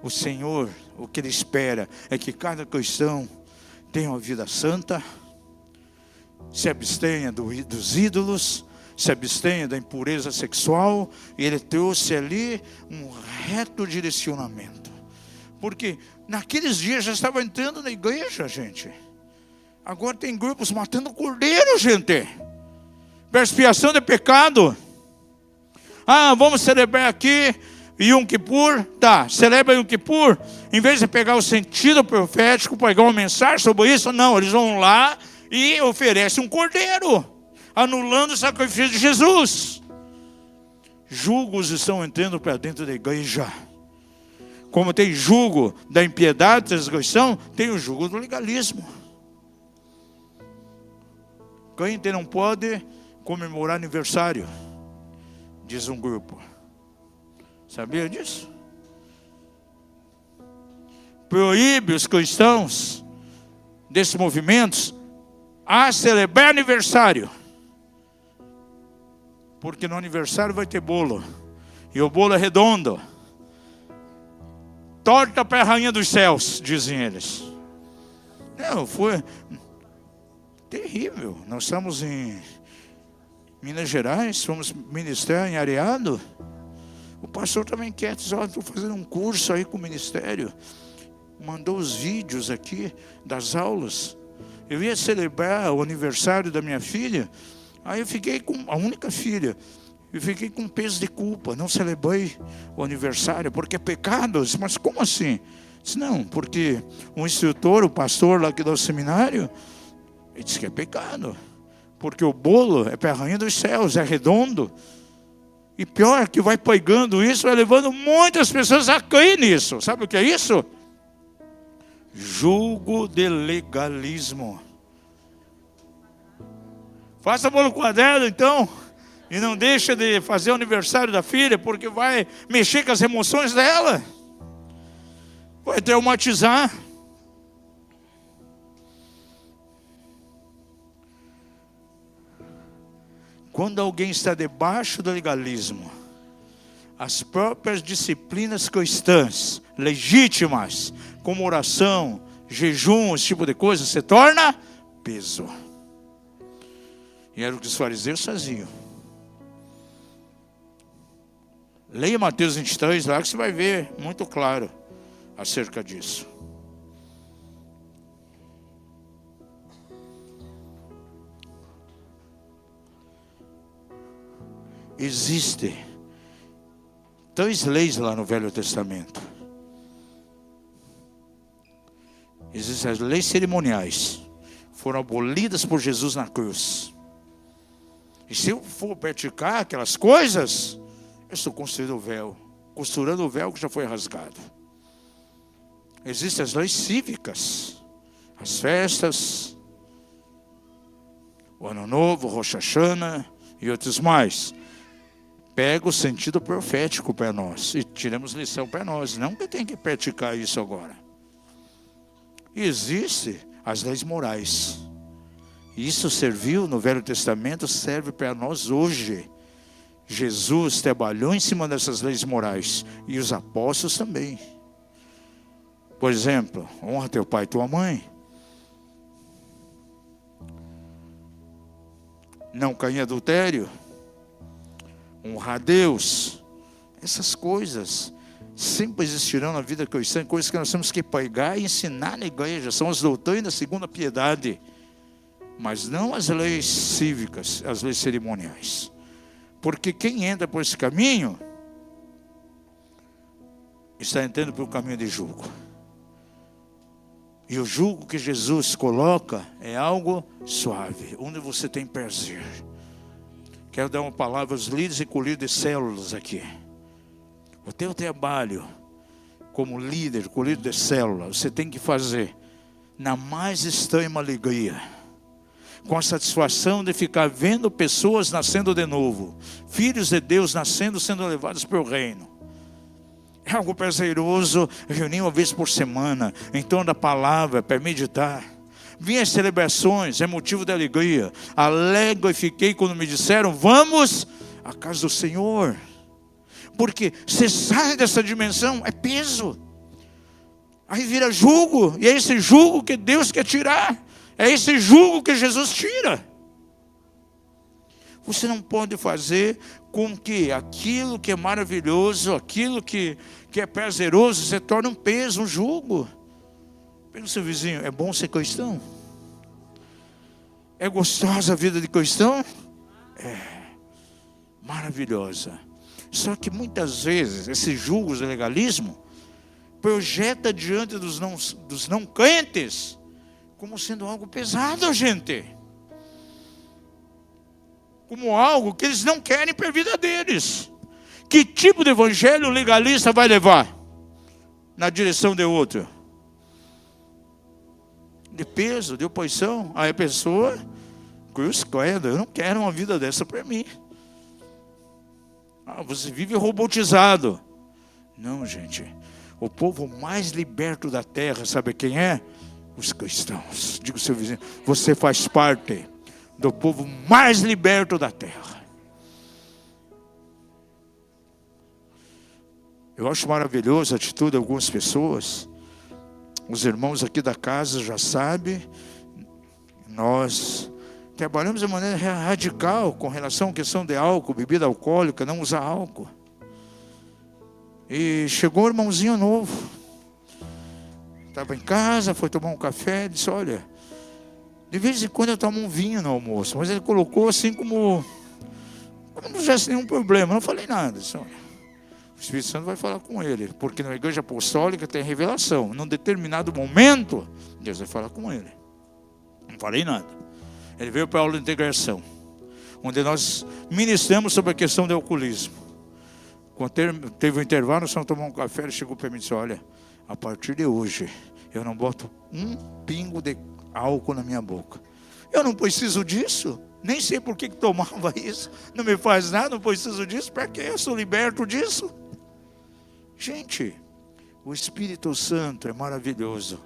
[SPEAKER 1] O Senhor, o que Ele espera é que cada cristão tenha uma vida santa, se abstenha dos ídolos, se abstenha da impureza sexual. E Ele trouxe ali um reto direcionamento. Porque naqueles dias já estava entrando na igreja, gente. Agora tem grupos matando cordeiro, gente, para expiação de pecado. Vamos celebrar aqui Yom Kippur, tá, celebra Yom Kippur, em vez de pegar o sentido profético, pegar uma mensagem sobre isso, não, eles vão lá e oferecem um cordeiro, anulando o sacrifício de Jesus. Julgos estão entrando para dentro da igreja. Como tem julgo da impiedade, da transgressão, tem o julgo do legalismo. Crente não pode comemorar aniversário, diz um grupo. Sabia disso? Proíbe os cristãos desses movimentos a celebrar aniversário, porque no aniversário vai ter bolo, e o bolo é redondo, torta para a rainha dos céus, dizem eles. Não, foi terrível. Nós estamos em Minas Gerais, fomos ministrar em Areado. O pastor também quer dizer: estou fazendo um curso aí com o ministério. Mandou os vídeos aqui das aulas. Eu ia celebrar o aniversário da minha filha. Aí eu fiquei com a única filha. Eu fiquei com peso de culpa. Não celebrei o aniversário porque é pecado. Eu disse: mas como assim? Eu disse: não, porque o instrutor, o pastor lá aqui do seminário, ele disse que é pecado. Porque o bolo é para a rainha dos céus, é redondo. E pior que vai pegando isso, vai levando muitas pessoas a cair nisso. Sabe o que é isso? Jugo de legalismo. Faça bolo quadrado então. E não deixa de fazer o aniversário da filha, porque vai mexer com as emoções dela. Vai traumatizar. Quando alguém está debaixo do legalismo, as próprias disciplinas cristãs, legítimas, como oração, jejum, esse tipo de coisa, se torna peso. E era o que os fariseus faziam. Leia Mateus 23 lá que você vai ver muito claro acerca disso. Existem 3 leis lá no Velho Testamento. Existem as leis cerimoniais. Foram abolidas por Jesus na cruz. E se eu for praticar aquelas coisas, eu estou construindo o véu. Costurando o véu que já foi rasgado. Existem as leis cívicas. As festas. O Ano Novo, Rosh Hashanah e outros mais. Pega o sentido profético para nós. E tiramos lição para nós. Não que eu tenha que praticar isso agora. Existem as leis morais. Isso serviu no Velho Testamento, serve para nós hoje. Jesus trabalhou em cima dessas leis morais. E os apóstolos também. Por exemplo, honra teu pai e tua mãe. Não cair em adultério. Honrar a Deus. Essas coisas sempre existirão na vida cristã. Coisas que nós temos que pregar e ensinar na igreja. São as doutrinas segundo a piedade. Mas não as leis cívicas, as leis cerimoniais. Porque quem entra por esse caminho está entrando pelo caminho de jugo. E o jugo que Jesus coloca é algo suave, onde você tem prazer. Quero dar uma palavra aos líderes e colhidos de células aqui. O teu trabalho como líder, colhido de célula, você tem que fazer na mais extrema alegria. Com a satisfação de ficar vendo pessoas nascendo de novo. Filhos de Deus nascendo, sendo levados para o reino. É algo prazeroso, reunir uma vez por semana, em torno da palavra, para meditar. Vim às celebrações, é motivo de alegria. Alegre e fiquei quando me disseram, vamos à casa do Senhor. Porque você sai dessa dimensão, é peso. Aí vira jugo, e é esse jugo que Deus quer tirar. É esse jugo que Jesus tira. Você não pode fazer com que aquilo que é maravilhoso, aquilo que é prazeroso, se torne um peso, um jugo. Pega o seu vizinho, é bom ser cristão? É gostosa a vida de cristão? É maravilhosa. Só que muitas vezes, esses julgos de legalismo, projeta diante dos não crentes, como sendo algo pesado, gente. Como algo que eles não querem para a vida deles. Que tipo de evangelho legalista vai levar? Na direção de outro? De peso, de oposição. Aí a pessoa, cruz credo, eu não quero uma vida dessa para mim. Você vive robotizado. Não, gente. O povo mais liberto da terra, sabe quem é? Os cristãos. Diga ao seu vizinho, você faz parte do povo mais liberto da terra. Eu acho maravilhosa a atitude de algumas pessoas. Os irmãos aqui da casa já sabem. Nós trabalhamos de maneira radical com relação à questão de álcool, bebida alcoólica, não usar álcool. E chegou um irmãozinho novo. Estava em casa, foi tomar um café, disse, olha, de vez em quando eu tomo um vinho no almoço, mas ele colocou assim como não tivesse nenhum problema. Não falei nada, disse, olha, o Espírito Santo vai falar com ele, porque na igreja apostólica tem revelação. Num determinado momento, Deus vai falar com ele. Não falei nada. Ele veio para a aula de integração, onde nós ministramos sobre a questão do alcoolismo. Quando teve um intervalo, nós fomos tomar um café, ele chegou para mim e disse: olha, a partir de hoje, eu não boto um pingo de álcool na minha boca. Eu não preciso disso. Nem sei por que tomava isso. Não me faz nada, não preciso disso. Para que eu sou liberto disso? Gente, o Espírito Santo é maravilhoso.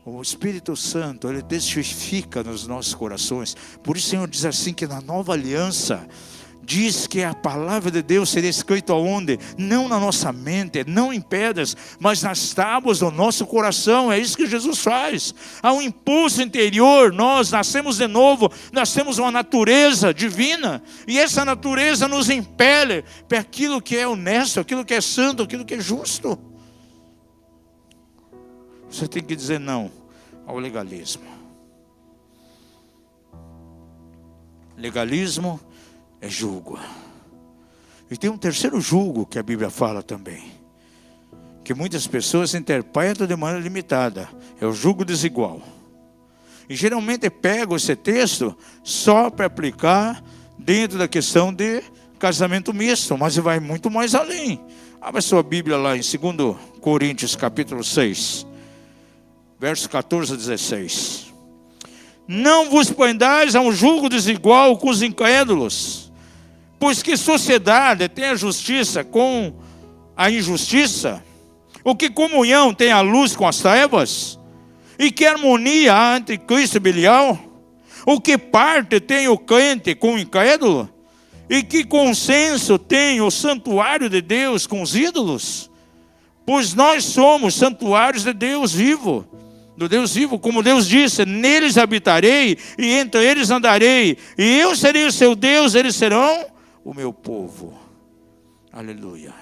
[SPEAKER 1] O Espírito Santo, ele testifica nos nossos corações. Por isso o Senhor diz assim, que na nova aliança, diz que a palavra de Deus seria escrita aonde? Não na nossa mente, não em pedras, mas nas tábuas do nosso coração. É isso que Jesus faz. Há um impulso interior, nós nascemos de novo, nós temos uma natureza divina, e essa natureza nos impele para aquilo que é honesto, aquilo que é santo, aquilo que é justo. Você tem que dizer não ao legalismo. Legalismo é jugo. E tem um terceiro jugo que a Bíblia fala também, que muitas pessoas interpretam de maneira limitada. É o jugo desigual. E geralmente pegam esse texto só para aplicar dentro da questão de casamento misto, mas vai muito mais além. Abra sua Bíblia lá em 2 Coríntios capítulo 6, versos 14 a 16. Não vos prendais a um jugo desigual com os incrédulos, pois que sociedade tem a justiça com a injustiça? O que comunhão tem a luz com as trevas? E que harmonia há entre Cristo e Belial? O que parte tem o crente com o incrédulo? E que consenso tem o santuário de Deus com os ídolos? Pois nós somos santuários de Deus vivo, do Deus vivo, como Deus disse: neles habitarei e entre eles andarei, e eu serei o seu Deus, eles serão o meu povo. Aleluia.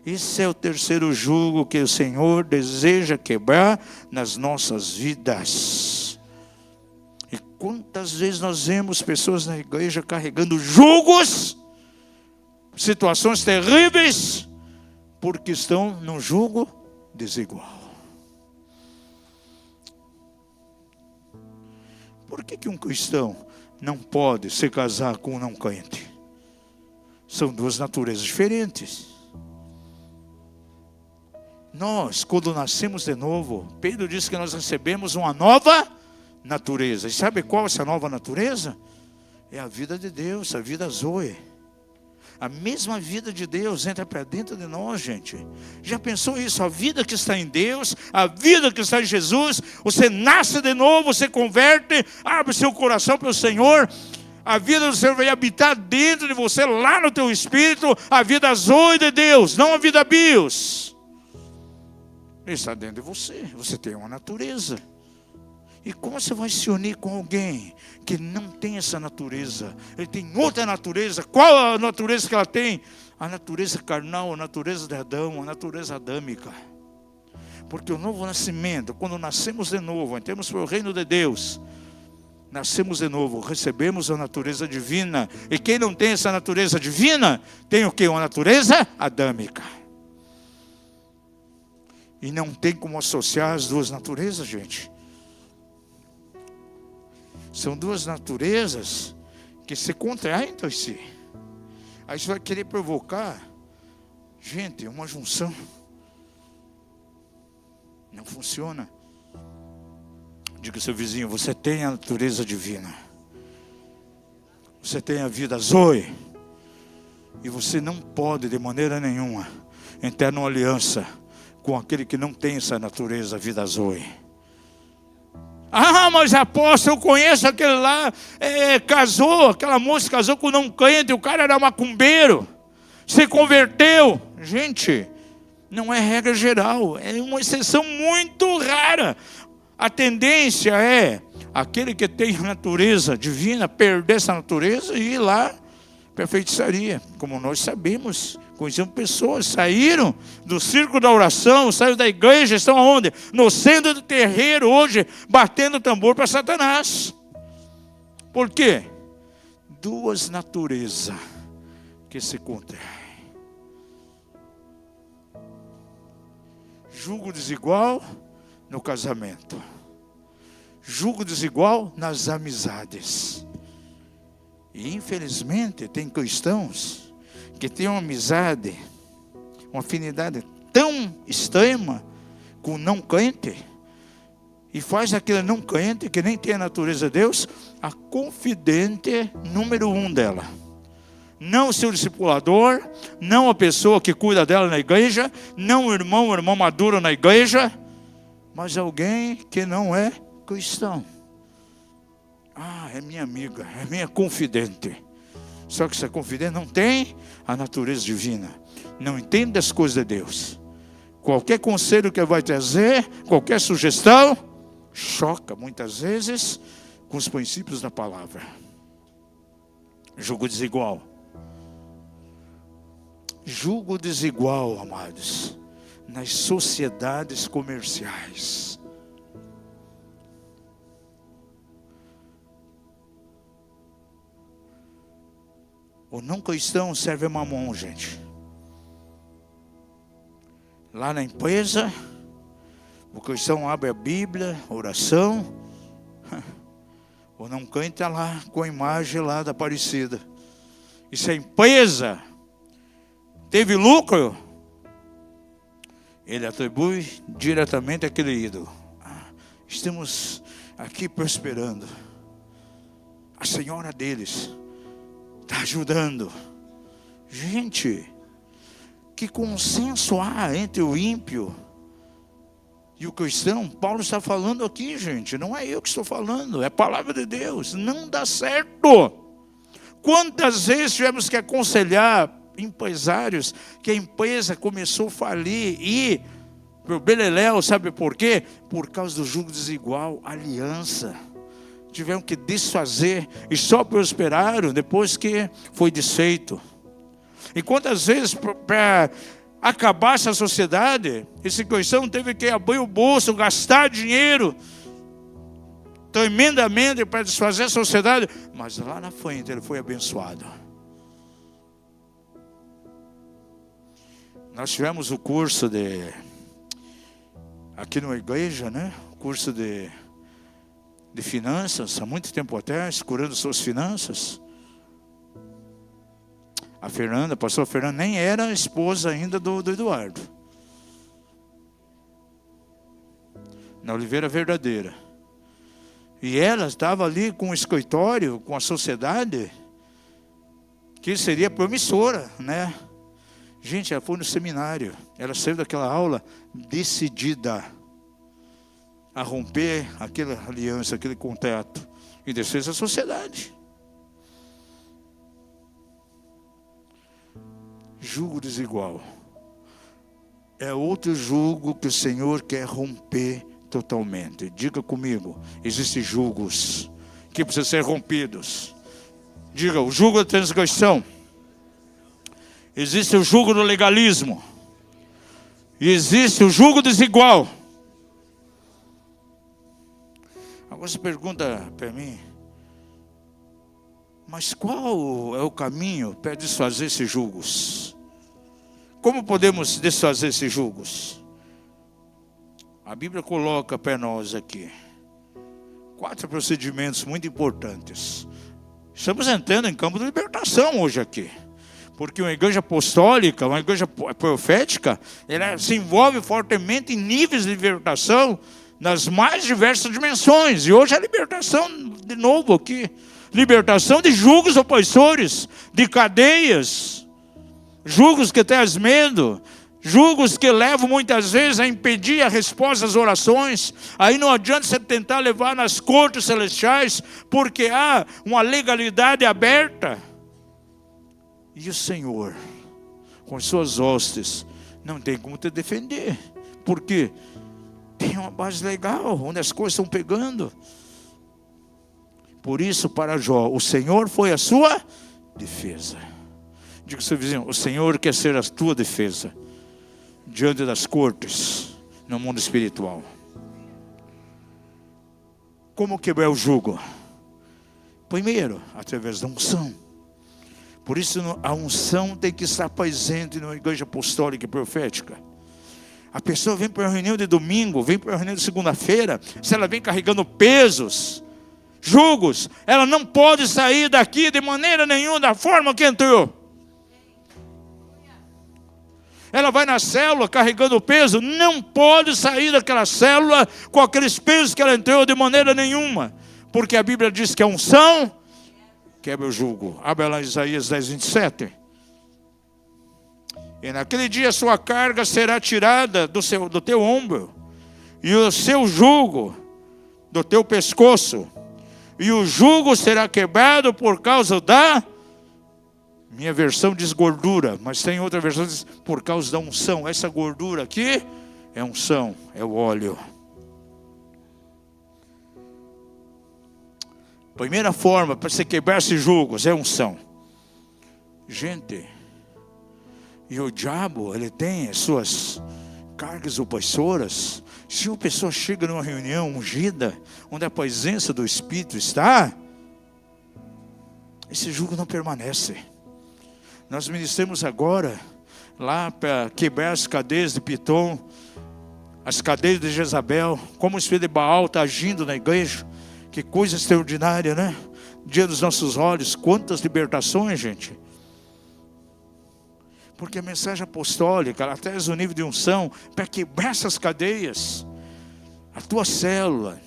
[SPEAKER 1] Esse é o terceiro jugo que o Senhor deseja quebrar nas nossas vidas. E quantas vezes nós vemos pessoas na igreja carregando jugos, situações terríveis, porque estão num jugo desigual. Por que um cristão não pode se casar com um não crente? São duas naturezas diferentes. Nós, quando nascemos de novo, Pedro diz que nós recebemos uma nova natureza. E sabe qual é essa nova natureza? É a vida de Deus, a vida Zoe. A mesma vida de Deus entra para dentro de nós, gente. Já pensou isso? A vida que está em Deus, a vida que está em Jesus. Você nasce de novo, você converte, abre seu coração para o Senhor. A vida do Senhor vai habitar dentro de você, lá no teu espírito. A vida Zoe de Deus, não a vida bios. Ele está dentro de você. Você tem uma natureza. E como você vai se unir com alguém que não tem essa natureza? Ele tem outra natureza. Qual a natureza que ela tem? A natureza carnal, a natureza de Adão, a natureza adâmica. Porque o novo nascimento, quando nascemos de novo, entramos para o reino de Deus, nascemos de novo, recebemos a natureza divina. E quem não tem essa natureza divina, tem o quê? Uma natureza adâmica. E não tem como associar as duas naturezas, gente. São duas naturezas que se contraem entre si. Aí você vai querer provocar, gente, uma junção. Não funciona. Diga ao seu vizinho: você tem a natureza divina. Você tem a vida Zoe. E você não pode de maneira nenhuma entrar numa aliança com aquele que não tem essa natureza, a vida Zoe. Ah, mas apóstolo, eu conheço aquele lá, casou, aquela moça casou com um não crente, o cara era macumbeiro, se converteu. Gente, não é regra geral, é uma exceção muito rara. A tendência é aquele que tem a natureza divina perder essa natureza e ir lá para a feitiçaria. Como nós sabemos, conhecemos pessoas, saíram do círculo da oração, saíram da igreja, estão aonde? No centro do terreiro hoje, batendo tambor para Satanás. Por quê? Duas naturezas que se contraem. Jugo desigual no casamento. Jugo desigual nas amizades. E infelizmente tem cristãos que têm uma amizade uma afinidade tão extrema com o não crente, e faz aquele não crente, que nem tem a natureza de Deus, a confidente número 1 dela. Não o seu discipulador, não a pessoa que cuida dela na igreja, não o irmão ou irmã maduro na igreja, mas alguém que não é cristão. Ah, é minha amiga, é minha confidente. Só que essa confidente não tem a natureza divina, não entende das coisas de Deus. Qualquer conselho que vai trazer, qualquer sugestão, choca muitas vezes com os princípios da palavra. Julgo desigual. Julgo desigual, amados, nas sociedades comerciais. O não cristão serve a mamão, gente. Lá na empresa, o cristão abre a Bíblia, oração. O não crente está lá com a imagem lá da Aparecida. E se a empresa teve lucro, ele atribui diretamente àquele ídolo. Estamos aqui prosperando. A senhora deles está ajudando. Gente, que consenso há entre o ímpio e o cristão? Paulo está falando aqui, gente. Não é eu que estou falando, é a palavra de Deus. Não dá certo. Quantas vezes tivemos que aconselhar empresários que a empresa começou a falir e pro beleléu, sabe por quê? Por causa do jugo desigual, aliança. Tiveram que desfazer e só prosperaram depois que foi desfeito. E quantas vezes para acabar essa sociedade, esse cristão teve que abrir o bolso, gastar dinheiro tremendamente para desfazer a sociedade, mas lá na frente ele foi abençoado. Nós tivemos o curso aqui na igreja, né? Curso de finanças, há muito tempo atrás, curando suas finanças. A Fernanda, a pastora Fernanda, nem era esposa ainda do Eduardo. Na Oliveira Verdadeira. E ela estava ali com o escritório, com a sociedade, que seria promissora, né? Gente, ela foi no seminário. Ela saiu daquela aula decidida a romper aquela aliança, aquele contrato, e desfez a sociedade. Jugo desigual é outro jugo que o Senhor quer romper totalmente. Diga comigo, existem julgos que precisam ser rompidos. Diga, o jugo da transgressão. Existe o jugo do legalismo. E existe o jugo desigual. Agora você pergunta para mim, mas qual é o caminho para desfazer esses julgos? Como podemos desfazer esses julgos? A Bíblia coloca para nós aqui 4 procedimentos muito importantes. Estamos entrando em campo de libertação hoje aqui. Porque uma igreja apostólica, uma igreja profética, ela se envolve fortemente em níveis de libertação nas mais diversas dimensões. E hoje é libertação, de novo aqui, libertação de julgos opressores, de cadeias, julgos que traz medo, julgos que levam muitas vezes a impedir a resposta às orações. Aí não adianta você tentar levar nas cortes celestiais, porque há uma legalidade aberta. E o Senhor, com as suas hostes, não tem como te defender. Por quê? Tem uma base legal, onde as coisas estão pegando. Por isso, para Jó, o Senhor foi a sua defesa. Diga ao seu vizinho, o Senhor quer ser a tua defesa diante das cortes, no mundo espiritual. Como quebrar o jugo? Primeiro, através da unção. Por isso a unção tem que estar presente na igreja apostólica e profética. A pessoa vem para a reunião de domingo, vem para a reunião de segunda-feira, se ela vem carregando pesos, julgos, ela não pode sair daqui de maneira nenhuma da forma que entrou. ela vai na célula carregando o peso, não pode sair daquela célula com aqueles pesos que ela entrou de maneira nenhuma. Porque a Bíblia diz que a unção quebra o jugo. Abra lá Isaías 10, 27. E naquele dia a sua carga será tirada do teu ombro, e o seu jugo do teu pescoço, e o jugo será quebrado por causa da... Minha versão diz gordura, mas tem outra versão que diz por causa da unção. Essa gordura aqui é unção, é o óleo. Primeira forma para você quebrar esses jugos é unção. Gente, e o diabo, ele tem as suas cargas opressoras. Se uma pessoa chega numa reunião ungida, onde a presença do Espírito está, esse jugo não permanece. Nós ministramos agora lá para quebrar as cadeias de Pitom, as cadeias de Jezabel, como o Espírito de Baal está agindo na igreja. Que coisa extraordinária, né? Dia dos nossos olhos, quantas libertações, gente. Porque a mensagem apostólica, ela traz um nível de unção para quebrar essas cadeias. A tua célula,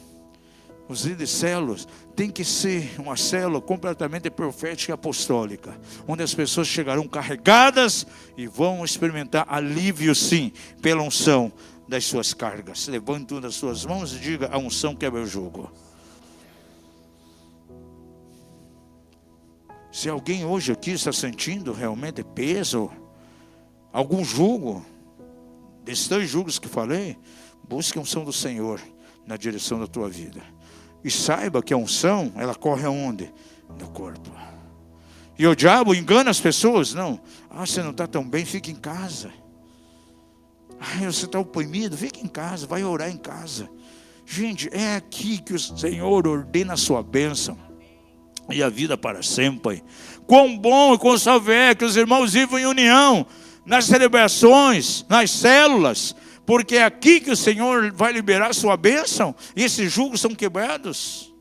[SPEAKER 1] os líderes de células, tem que ser uma célula completamente profética e apostólica, onde as pessoas chegarão carregadas e vão experimentar alívio, sim, pela unção das suas cargas. Levante uma das suas mãos e diga: a unção quebra o jugo. Se alguém hoje aqui está sentindo realmente peso, algum jugo, desses 2 jugos que falei, busque a unção do Senhor na direção da tua vida. E saiba que a unção, ela corre aonde? No corpo. E o diabo engana as pessoas. Não, você não está tão bem, fica em casa. Você está oprimido, fica em casa, vai orar em casa. Gente, é aqui que o Senhor ordena a sua bênção e a vida para sempre. Quão bom e quão salve é que os irmãos vivam em união, nas celebrações, nas células, porque é aqui que o Senhor vai liberar a sua bênção, e esses jugos são quebrados.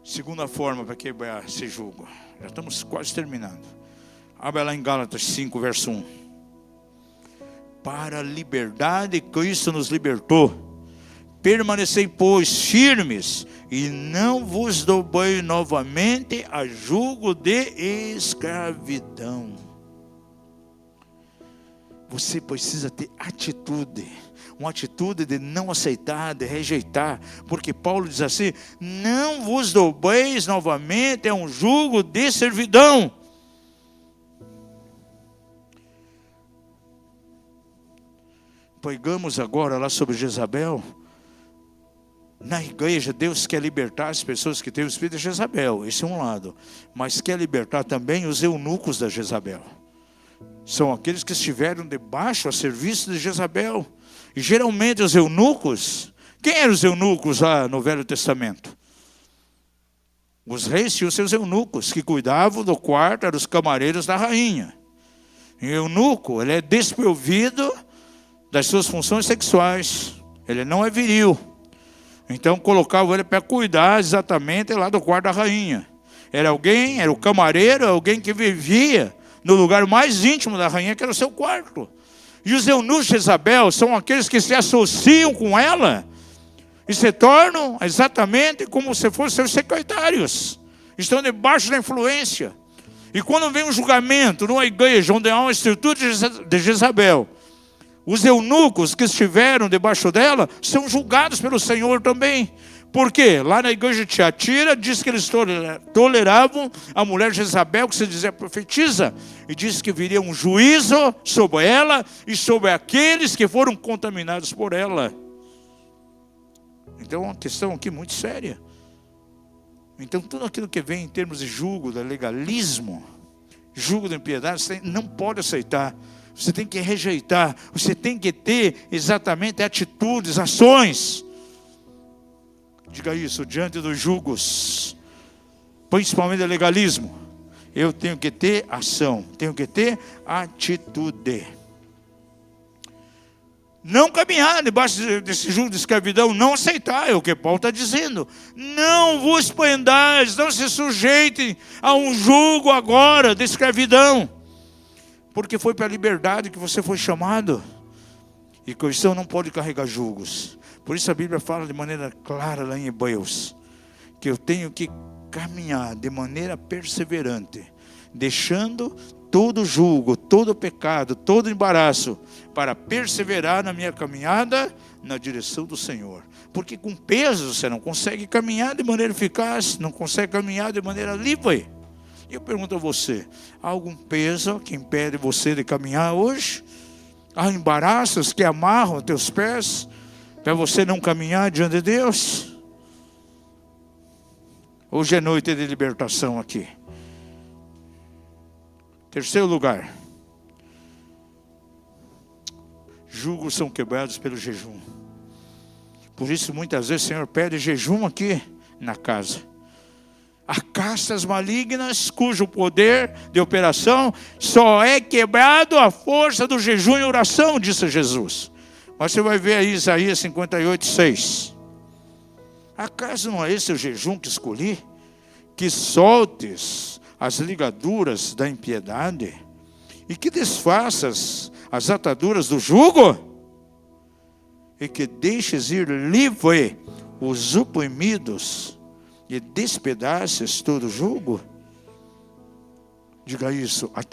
[SPEAKER 1] Segunda forma para quebrar esse jugo, já estamos quase terminando. Abra lá em Gálatas 5, verso 1. Para a liberdade Cristo nos libertou. Permanecei, pois, firmes, e não vos dobreis novamente a jugo de escravidão. Você precisa ter atitude, uma atitude de não aceitar, de rejeitar, porque Paulo diz assim: não vos dobreis novamente a um jugo de servidão. Pregamos agora lá sobre Jezabel. Na igreja, Deus quer libertar as pessoas que têm o espírito de Jezabel. Esse é um lado. Mas quer libertar também os eunucos da Jezabel. São aqueles que estiveram debaixo, a serviço de Jezabel. E geralmente os eunucos... Quem eram os eunucos lá no Velho Testamento? Os reis tinham seus eunucos, que cuidavam do quarto, eram os camareiros da rainha. E o eunuco, ele é desprovido das suas funções sexuais. Ele não é viril. Então colocavam ele para cuidar exatamente lá do quarto da rainha. Era o camareiro, alguém que vivia no lugar mais íntimo da rainha, que era o seu quarto. E os eunucos de Jezabel são aqueles que se associam com ela e se tornam exatamente como se fossem seus secretários. Estão debaixo da influência. E quando vem um julgamento numa igreja onde há uma estrutura de Jezabel, os eunucos que estiveram debaixo dela são julgados pelo Senhor também. Por quê? Lá na igreja de Tiatira diz que eles toleravam a mulher Jezabel, que se dizia profetisa, e diz que viria um juízo sobre ela e sobre aqueles que foram contaminados por ela. Então é uma questão aqui muito séria. Então tudo aquilo que vem em termos de jugo, de legalismo, jugo de impiedade, você não pode aceitar. Você tem que rejeitar, você tem que ter exatamente atitudes, ações. Diga isso, diante dos jugos, principalmente do legalismo, eu tenho que ter ação, tenho que ter atitude. Não caminhar debaixo desse jugo de escravidão, não aceitar, é o que Paulo está dizendo. Não vos prendais, não se sujeitem a um jugo agora de escravidão. Porque foi para a liberdade que você foi chamado. E cristão não pode carregar julgos. Por isso a Bíblia fala de maneira clara lá em Hebreus, que eu tenho que caminhar de maneira perseverante, deixando todo julgo, todo pecado, todo embaraço, para perseverar na minha caminhada na direção do Senhor. Porque com peso você não consegue caminhar de maneira eficaz, não consegue caminhar de maneira livre. E eu pergunto a você, há algum peso que impede você de caminhar hoje? Há embaraços que amarram teus pés para você não caminhar diante de Deus? Hoje é noite de libertação aqui. Terceiro lugar, julgos são quebrados pelo jejum. Por isso muitas vezes o Senhor pede jejum aqui na casa. Há castas malignas cujo poder de operação só é quebrado à força do jejum e oração, disse Jesus. Mas você vai ver aí Isaías 58:6. Acaso não é esse o jejum que escolhi? Que soltes as ligaduras da impiedade e que desfaças as ataduras do jugo e que deixes ir livre os oprimidos e despedaces todo o jugo. Diga isso. A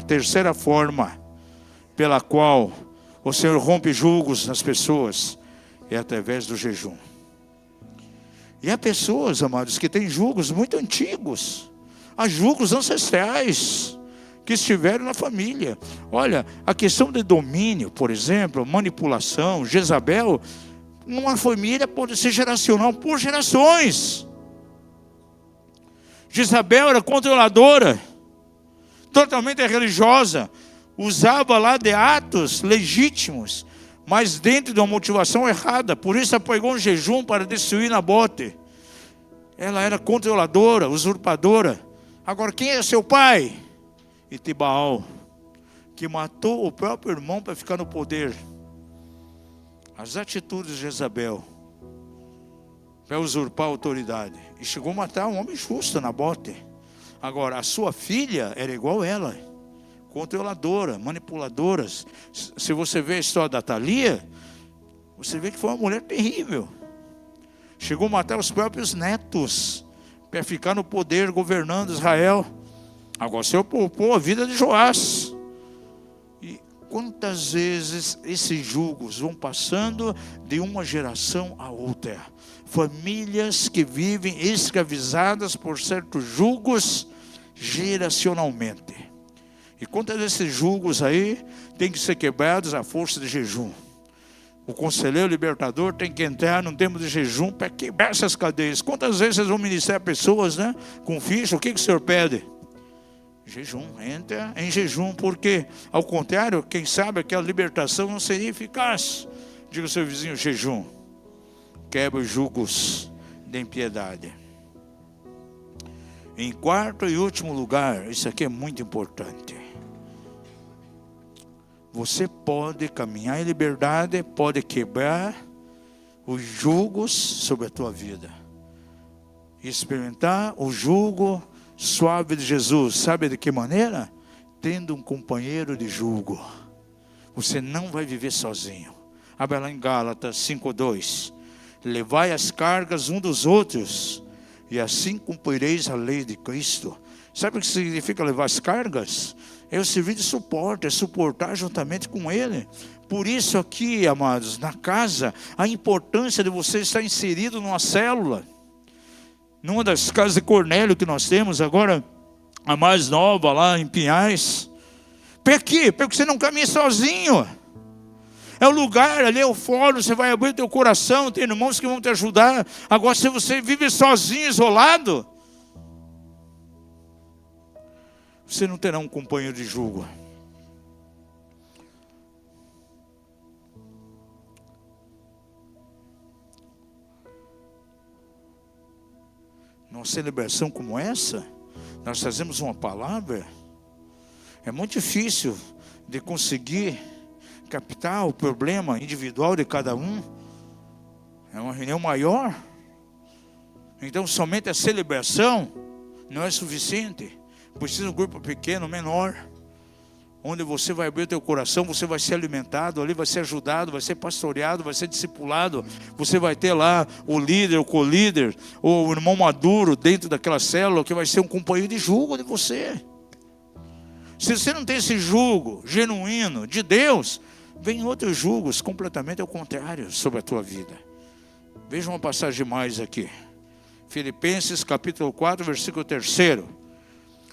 [SPEAKER 1] terceira forma pela qual o Senhor rompe julgos nas pessoas é através do jejum. E há pessoas, amados, que têm julgos muito antigos. Há julgos ancestrais que estiveram na família. Olha, a questão de domínio, por exemplo, manipulação, Jezabel, numa família pode ser geracional por gerações. Jezabel era controladora, totalmente religiosa, usava lá de atos legítimos, mas dentro de uma motivação errada. Por isso apegou um jejum para destruir Nabote. Ela era controladora, usurpadora. Agora, quem é seu pai? Etibaal, que matou o próprio irmão para ficar no poder. As atitudes de Jezabel para usurpar a autoridade. E chegou a matar um homem justo, Nabote. Agora, a sua filha era igual a ela, controladora, manipuladora. Se você vê a história da Thalia, você vê que foi uma mulher terrível. Chegou a matar os próprios netos para ficar no poder, governando Israel. Agora o Senhor poupou a vida de Joás. E quantas vezes esses julgos vão passando de uma geração a outra? Famílias que vivem escravizadas por certos julgos geracionalmente. E quantos desses julgos aí tem que ser quebrados à força de jejum? O conselheiro libertador tem que entrar num tempo de jejum para quebrar essas cadeias. Quantas vezes vocês vão ministrar pessoas, né, com ficha? O que o Senhor pede? Jejum. Entra em jejum, porque ao contrário, quem sabe aquela libertação não seria eficaz. Diga ao seu vizinho: jejum quebra os julgos de impiedade. Em quarto e último lugar, isso aqui é muito importante. Você pode caminhar em liberdade, pode quebrar os julgos sobre a tua vida. Experimentar o jugo suave de Jesus. Sabe de que maneira? Tendo um companheiro de jugo. Você não vai viver sozinho. Abra lá em Gálatas 5:2. Levai as cargas um dos outros, e assim cumprireis a lei de Cristo. Sabe o que significa levar as cargas? É o servir de suporte, é suportar juntamente com Ele. Por isso aqui, amados, na casa, a importância de você estar inserido numa célula. Numa das casas de Cornélio que nós temos agora, a mais nova lá em Pinhais. Por quê? Porque você não caminha sozinho. É o lugar, ali é o fórum, você vai abrir o teu coração, tem irmãos que vão te ajudar. Agora, se você vive sozinho, isolado, você não terá um companheiro de jugo. Numa celebração como essa, nós trazemos uma palavra. É muito difícil de conseguir captar o problema individual de cada um. É uma reunião maior. Então somente a celebração não é suficiente. Precisa de um grupo pequeno, menor, onde você vai abrir o teu coração, você vai ser alimentado, ali vai ser ajudado, vai ser pastoreado, vai ser discipulado. Você vai ter lá o líder, o co-líder, ou o irmão maduro dentro daquela célula, que vai ser um companheiro de jugo de você. Se você não tem esse jugo genuíno de Deus, vem outros jugos completamente ao contrário sobre a tua vida. Veja uma passagem mais aqui. Filipenses capítulo 4, versículo 3.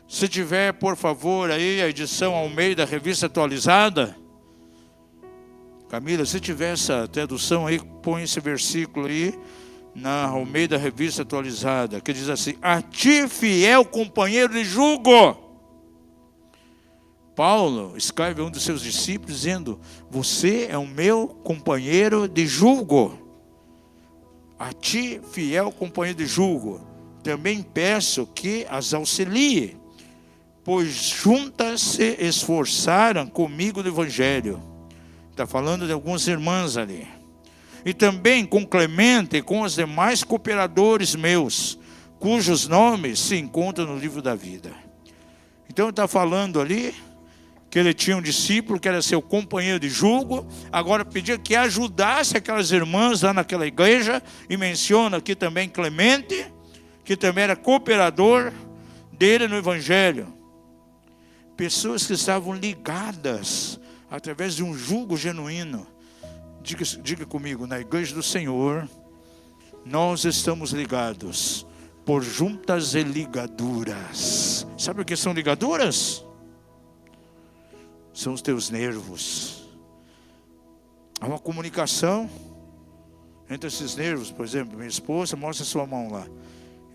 [SPEAKER 1] Se tiver, por favor, aí a edição Almeida, revista atualizada. Camila, se tiver essa tradução aí, põe esse versículo aí na Almeida, revista atualizada, que diz assim: a ti, fiel companheiro de jugo. Paulo escreve a um dos seus discípulos dizendo: você é o meu companheiro de jugo. A ti, fiel companheiro de jugo, também peço que as auxilie, pois juntas se esforçaram comigo no Evangelho. Está falando de algumas irmãs ali. E também com Clemente e com os demais cooperadores meus, cujos nomes se encontram no livro da vida. Então está falando ali que ele tinha um discípulo que era seu companheiro de jugo, agora pedia que ajudasse aquelas irmãs lá naquela igreja, e menciona aqui também Clemente, que também era cooperador dele no Evangelho. Pessoas que estavam ligadas através de um jugo genuíno. Diga comigo, na igreja do Senhor, nós estamos ligados por juntas e ligaduras. Sabe o que são ligaduras? São os teus nervos. Há uma comunicação entre esses nervos. Por exemplo, minha esposa, mostra a sua mão lá.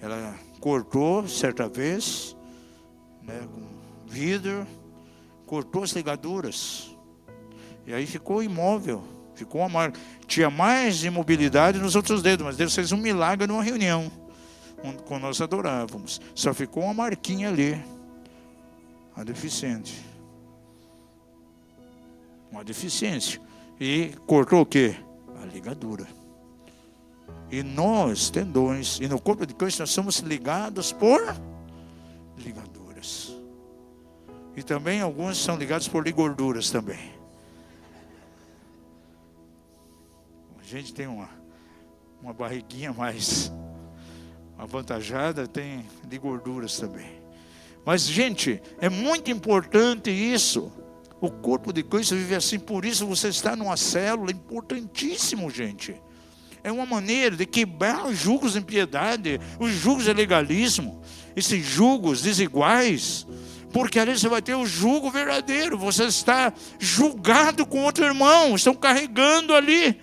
[SPEAKER 1] Ela cortou certa vez, né, com vidro, cortou as ligaduras. E aí ficou imóvel, ficou uma marca. Tinha mais imobilidade nos outros dedos, mas Deus fez um milagre numa reunião, quando nós adorávamos. Só ficou uma marquinha ali. A deficiente. Uma deficiência. E cortou o quê? A ligadura. E nós, tendões, e no corpo de Cristo nós somos ligados por ligaduras. E também alguns são ligados por ligorduras também. A gente tem uma barriguinha mais avantajada, tem ligorduras também. Mas, gente, é muito importante isso. O corpo de Cristo vive assim, por isso você está numa célula, é importantíssimo, gente. É uma maneira de quebrar os julgos de impiedade, os julgos de legalismo, esses julgos desiguais, porque ali você vai ter o julgo verdadeiro. Você está julgado com outro irmão, estão carregando ali.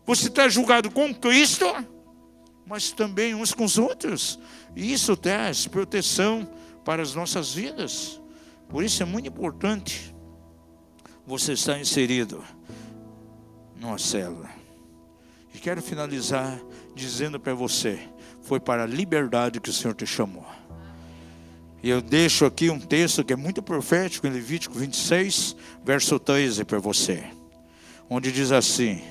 [SPEAKER 1] Você está julgado com Cristo, mas também uns com os outros. E isso traz proteção para as nossas vidas. Por isso é muito importante você estar inserido numa célula. E quero finalizar dizendo para você: foi para a liberdade que o Senhor te chamou. E eu deixo aqui um texto que é muito profético, em Levítico 26, verso 13 para você, onde diz assim: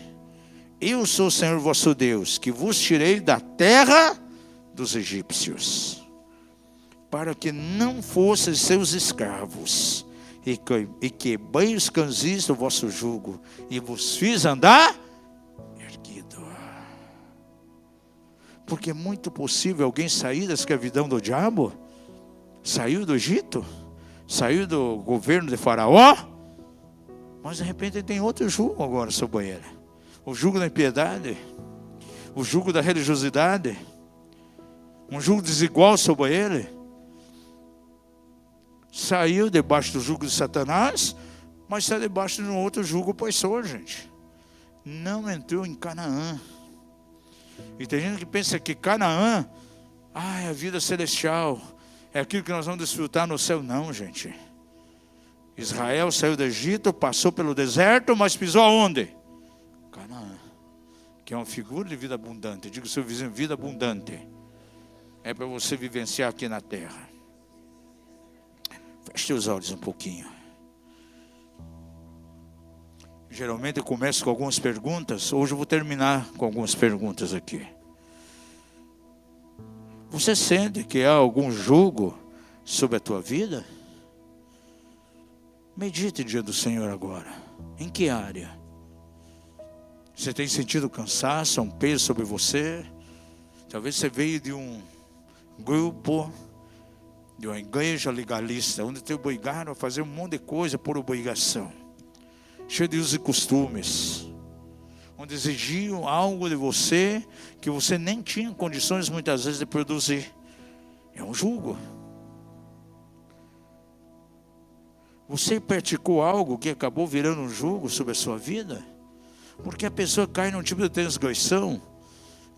[SPEAKER 1] eu sou o Senhor vosso Deus, que vos tirei da terra dos egípcios, para que não fosseis seus escravos, e quebrei os canzis do vosso jugo, e vos fiz andar erguido. Porque é muito possível alguém sair da escravidão do diabo, saiu do Egito, saiu do governo de Faraó, mas de repente ele tem outro jugo agora sobre ele. O jugo da impiedade, o jugo da religiosidade, um jugo desigual sobre ele. Saiu debaixo do jugo de Satanás, mas está debaixo de um outro jugo opressor, gente. Não entrou em Canaã. E tem gente que pensa que Canaã, é a vida celestial, é aquilo que nós vamos desfrutar no céu. Não, gente. Israel saiu do Egito, passou pelo deserto, mas pisou aonde? Canaã, que é uma figura de vida abundante. Diga ao seu vizinho: vida abundante é para você vivenciar aqui na terra. Feche os olhos um pouquinho. Geralmente eu começo com algumas perguntas. Hoje eu vou terminar com algumas perguntas aqui. Você sente que há algum jugo sobre a tua vida? Medite diante do Senhor agora. Em que área? Você tem sentido cansaço, um peso sobre você? Talvez você veio de um grupo, de uma igreja legalista, onde te obrigaram a fazer um monte de coisa por obrigação, cheio de usos e costumes, onde exigiam algo de você que você nem tinha condições muitas vezes de produzir. É um jugo. Você praticou algo que acabou virando um jugo sobre a sua vida? Porque a pessoa cai num tipo de transgressão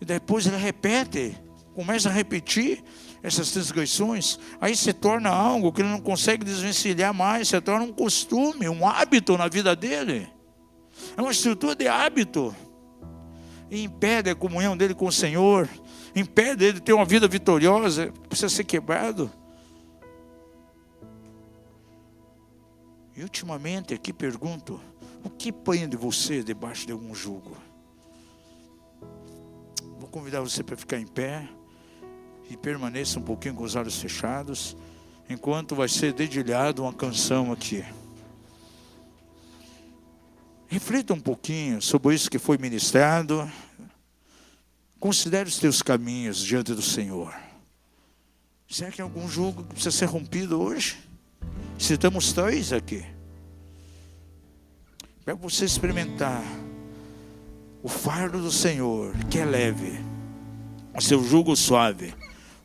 [SPEAKER 1] e depois ela repete, começa a repetir essas transgressões. Aí se torna algo que ele não consegue desvencilhar mais, se torna um costume, um hábito na vida dele. É uma estrutura de hábito. E impede a comunhão dele com o Senhor, impede ele de ter uma vida vitoriosa, precisa ser quebrado. E ultimamente aqui pergunto, o que prende você debaixo de algum jugo? Vou convidar você para ficar em pé e permaneça um pouquinho com os olhos fechados, enquanto vai ser dedilhado uma canção aqui. Reflita um pouquinho sobre isso que foi ministrado. Considere os teus caminhos diante do Senhor. Será que há algum jugo que precisa ser rompido hoje? Citamos 3 aqui. Para você experimentar o fardo do Senhor, que é leve, o seu jugo suave,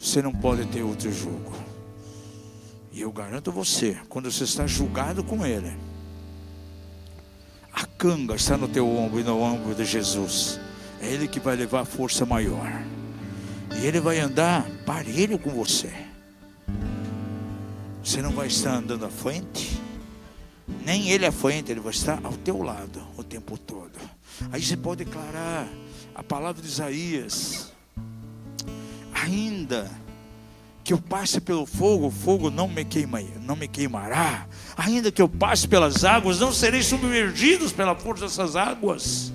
[SPEAKER 1] você não pode ter outro jugo. E eu garanto a você, quando você está julgado com Ele, a canga está no teu ombro e no ombro de Jesus. É Ele que vai levar a força maior. E Ele vai andar parelho com você. Você não vai estar andando à frente, nem Ele à frente, Ele vai estar ao teu lado o tempo todo. Aí você pode declarar a palavra de Isaías: ainda que eu passe pelo fogo, o fogo não me queimará. Ainda que eu passe pelas águas, não serei submergidos pela força dessas águas.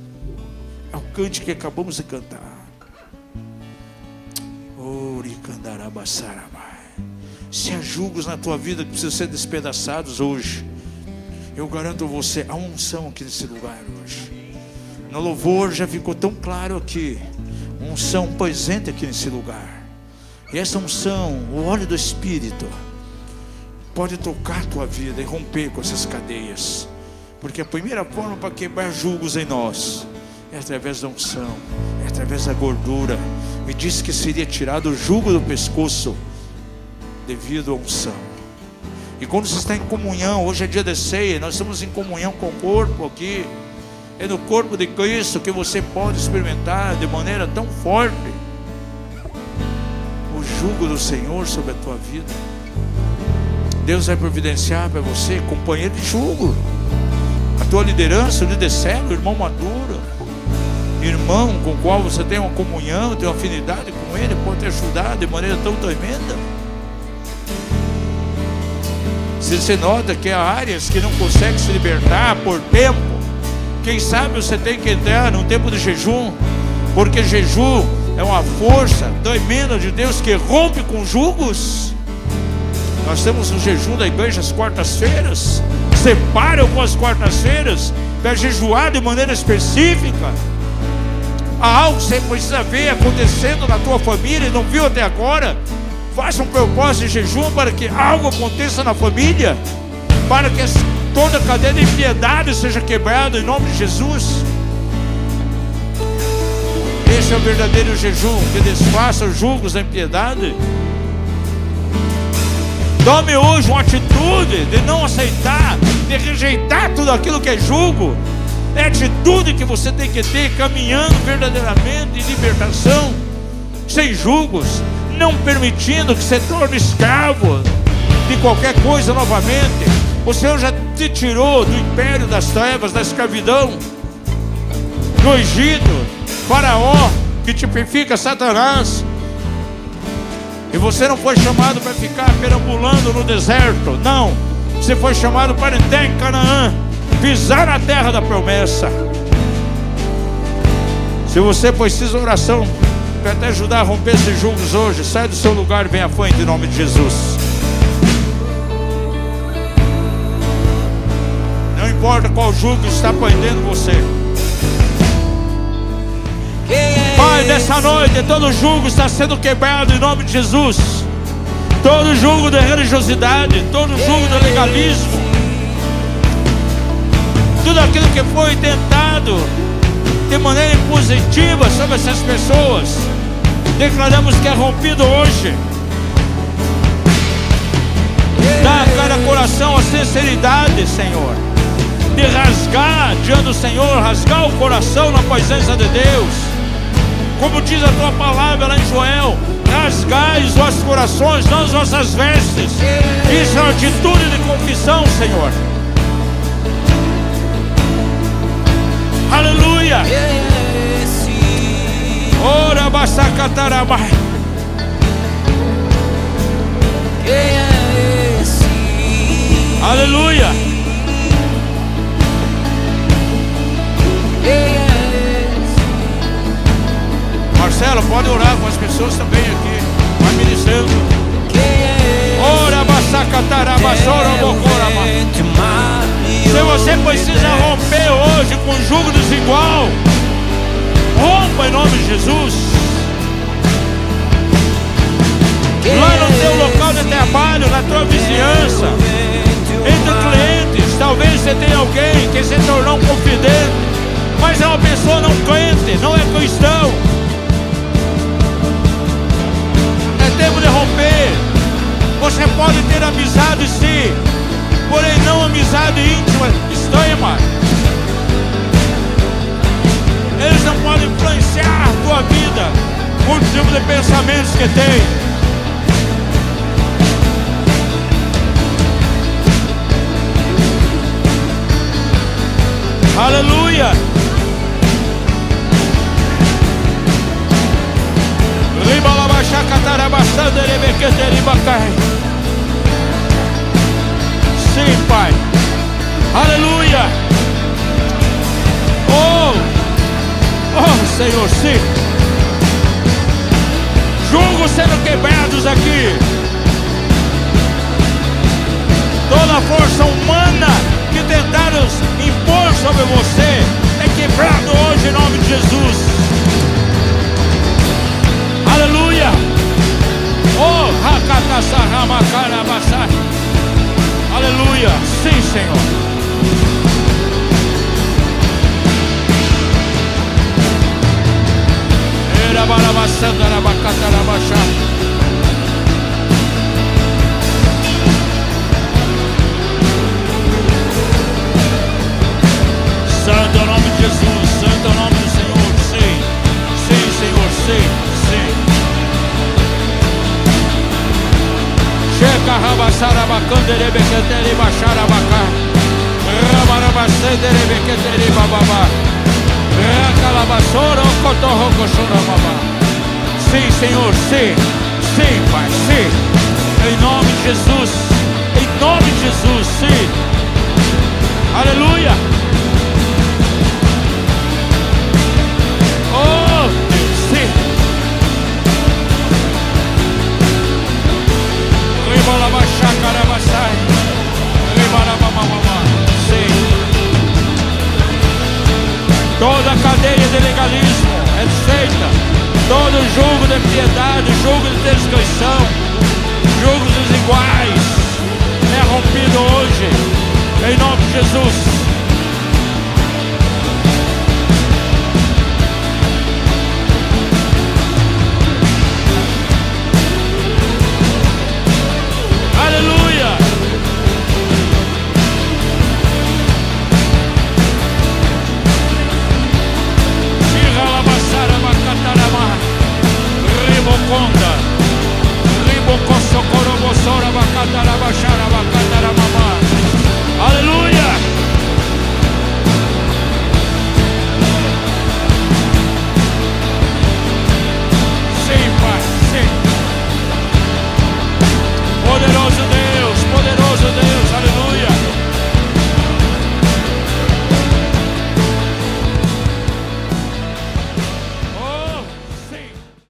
[SPEAKER 1] É o cântico que acabamos de cantar. Se há julgos na tua vida que precisam ser despedaçados hoje, eu garanto a você, há uma unção aqui nesse lugar hoje. No louvor já ficou tão claro aqui, uma unção presente aqui nesse lugar. E essa unção, o óleo do Espírito, pode tocar a tua vida e romper com essas cadeias. Porque a primeira forma para quebrar julgos em nós é através da unção, é através da gordura. Me disse que seria tirado o jugo do pescoço devido à unção. E quando você está em comunhão, hoje é dia de ceia, nós estamos em comunhão com o corpo aqui. É no corpo de Cristo que você pode experimentar de maneira tão forte o jugo do Senhor sobre a tua vida. Deus vai providenciar para você companheiro de jugo, a tua liderança, o líder cego, o irmão maduro, irmão com o qual você tem uma comunhão, tem uma afinidade com ele, pode te ajudar de maneira tão tremenda. Se você nota que há áreas que não consegue se libertar por tempo, quem sabe você tem que entrar num tempo de jejum, porque jejum é uma força tremenda de Deus que rompe com julgos. Nós temos um jejum da igreja às quartas-feiras. Separe algumas quartas-feiras para jejuar de maneira específica. Há algo que você precisa ver acontecendo na tua família e não viu até agora. Faça um propósito de jejum para que algo aconteça na família, para que toda a cadeia de impiedade seja quebrada em nome de Jesus. Esse é o verdadeiro jejum que desfaça os julgos da impiedade. Tome hoje uma atitude de não aceitar, de rejeitar tudo aquilo que é julgo. É a atitude que você tem que ter, caminhando verdadeiramente em libertação, sem julgos, não permitindo que você torne escravo de qualquer coisa novamente. O Senhor já te tirou do império das trevas, da escravidão. No Egito, Faraó, que tipifica Satanás. E você não foi chamado para ficar perambulando no deserto. Não, você foi chamado para entrar em Canaã. pisar na terra da promessa. Se você precisa de oração, quer até ajudar a romper esses julgos hoje, sai do seu lugar e vem à frente em nome de Jesus. Não importa qual jugo está prendendo você. Pai, nessa noite todo jugo está sendo quebrado em nome de Jesus. Todo jugo de religiosidade, todo jugo de legalismo, tudo aquilo que foi tentado de maneira impositiva sobre essas pessoas, declaramos que é rompido hoje. Dá a cada coração a sinceridade, Senhor, de rasgar diante do Senhor, rasgar o coração na presença de Deus. Como diz a tua palavra lá em Joel, rasgai os vossos corações, não as vossas vestes. Isso é uma atitude de confissão, Senhor. Aleluia. Ora basacatarabai. Aleluia. Marcelo, pode orar com as pessoas também aqui. Vai ministrando. Ora basacatarabassorobocorama. Se você precisa romper hoje com o jugo desigual, rompa em nome de Jesus. Lá no teu local de trabalho, na tua vizinhança, entre clientes, talvez você tenha alguém que se tornou um confidente, mas é uma pessoa não crente, não é cristão. É tempo de romper. Você pode ter amizade sim, porém não amizade íntima, extrema. Eles não podem influenciar a tua vida com o tipo de pensamentos que tem. Aleluia. Sim, Pai. Aleluia. Oh, Senhor, sim. Julgos sendo quebrados aqui. Toda a força humana que tentaram impor sobre você é quebrado hoje em nome de Jesus. Aleluia. Oh, Hakatassaramakarabassa. Aleluia. Sim, Senhor. Erabarabassandarabakatarabachá. Santo é o nome de Jesus, santo é o nome do Senhor. Sim, sim, Senhor, sim, sim. Checa rabassarabacanderebequetere bacharabacá. Rabarabassanderebequetere bababá. Recalabassoro cotorrocochorababá. Sim, Senhor, sim, sim, Pai, sim. Em nome de Jesus, em nome de Jesus, sim. Aleluia. Oh, sim. Ribalabachacarabassai. Ribalabamamamá. Sim. Toda cadeia de legalismo é desfeita. Todo jugo de piedade, jugo de transgressão, jugos desiguais é rompido hoje. Em nome de Jesus.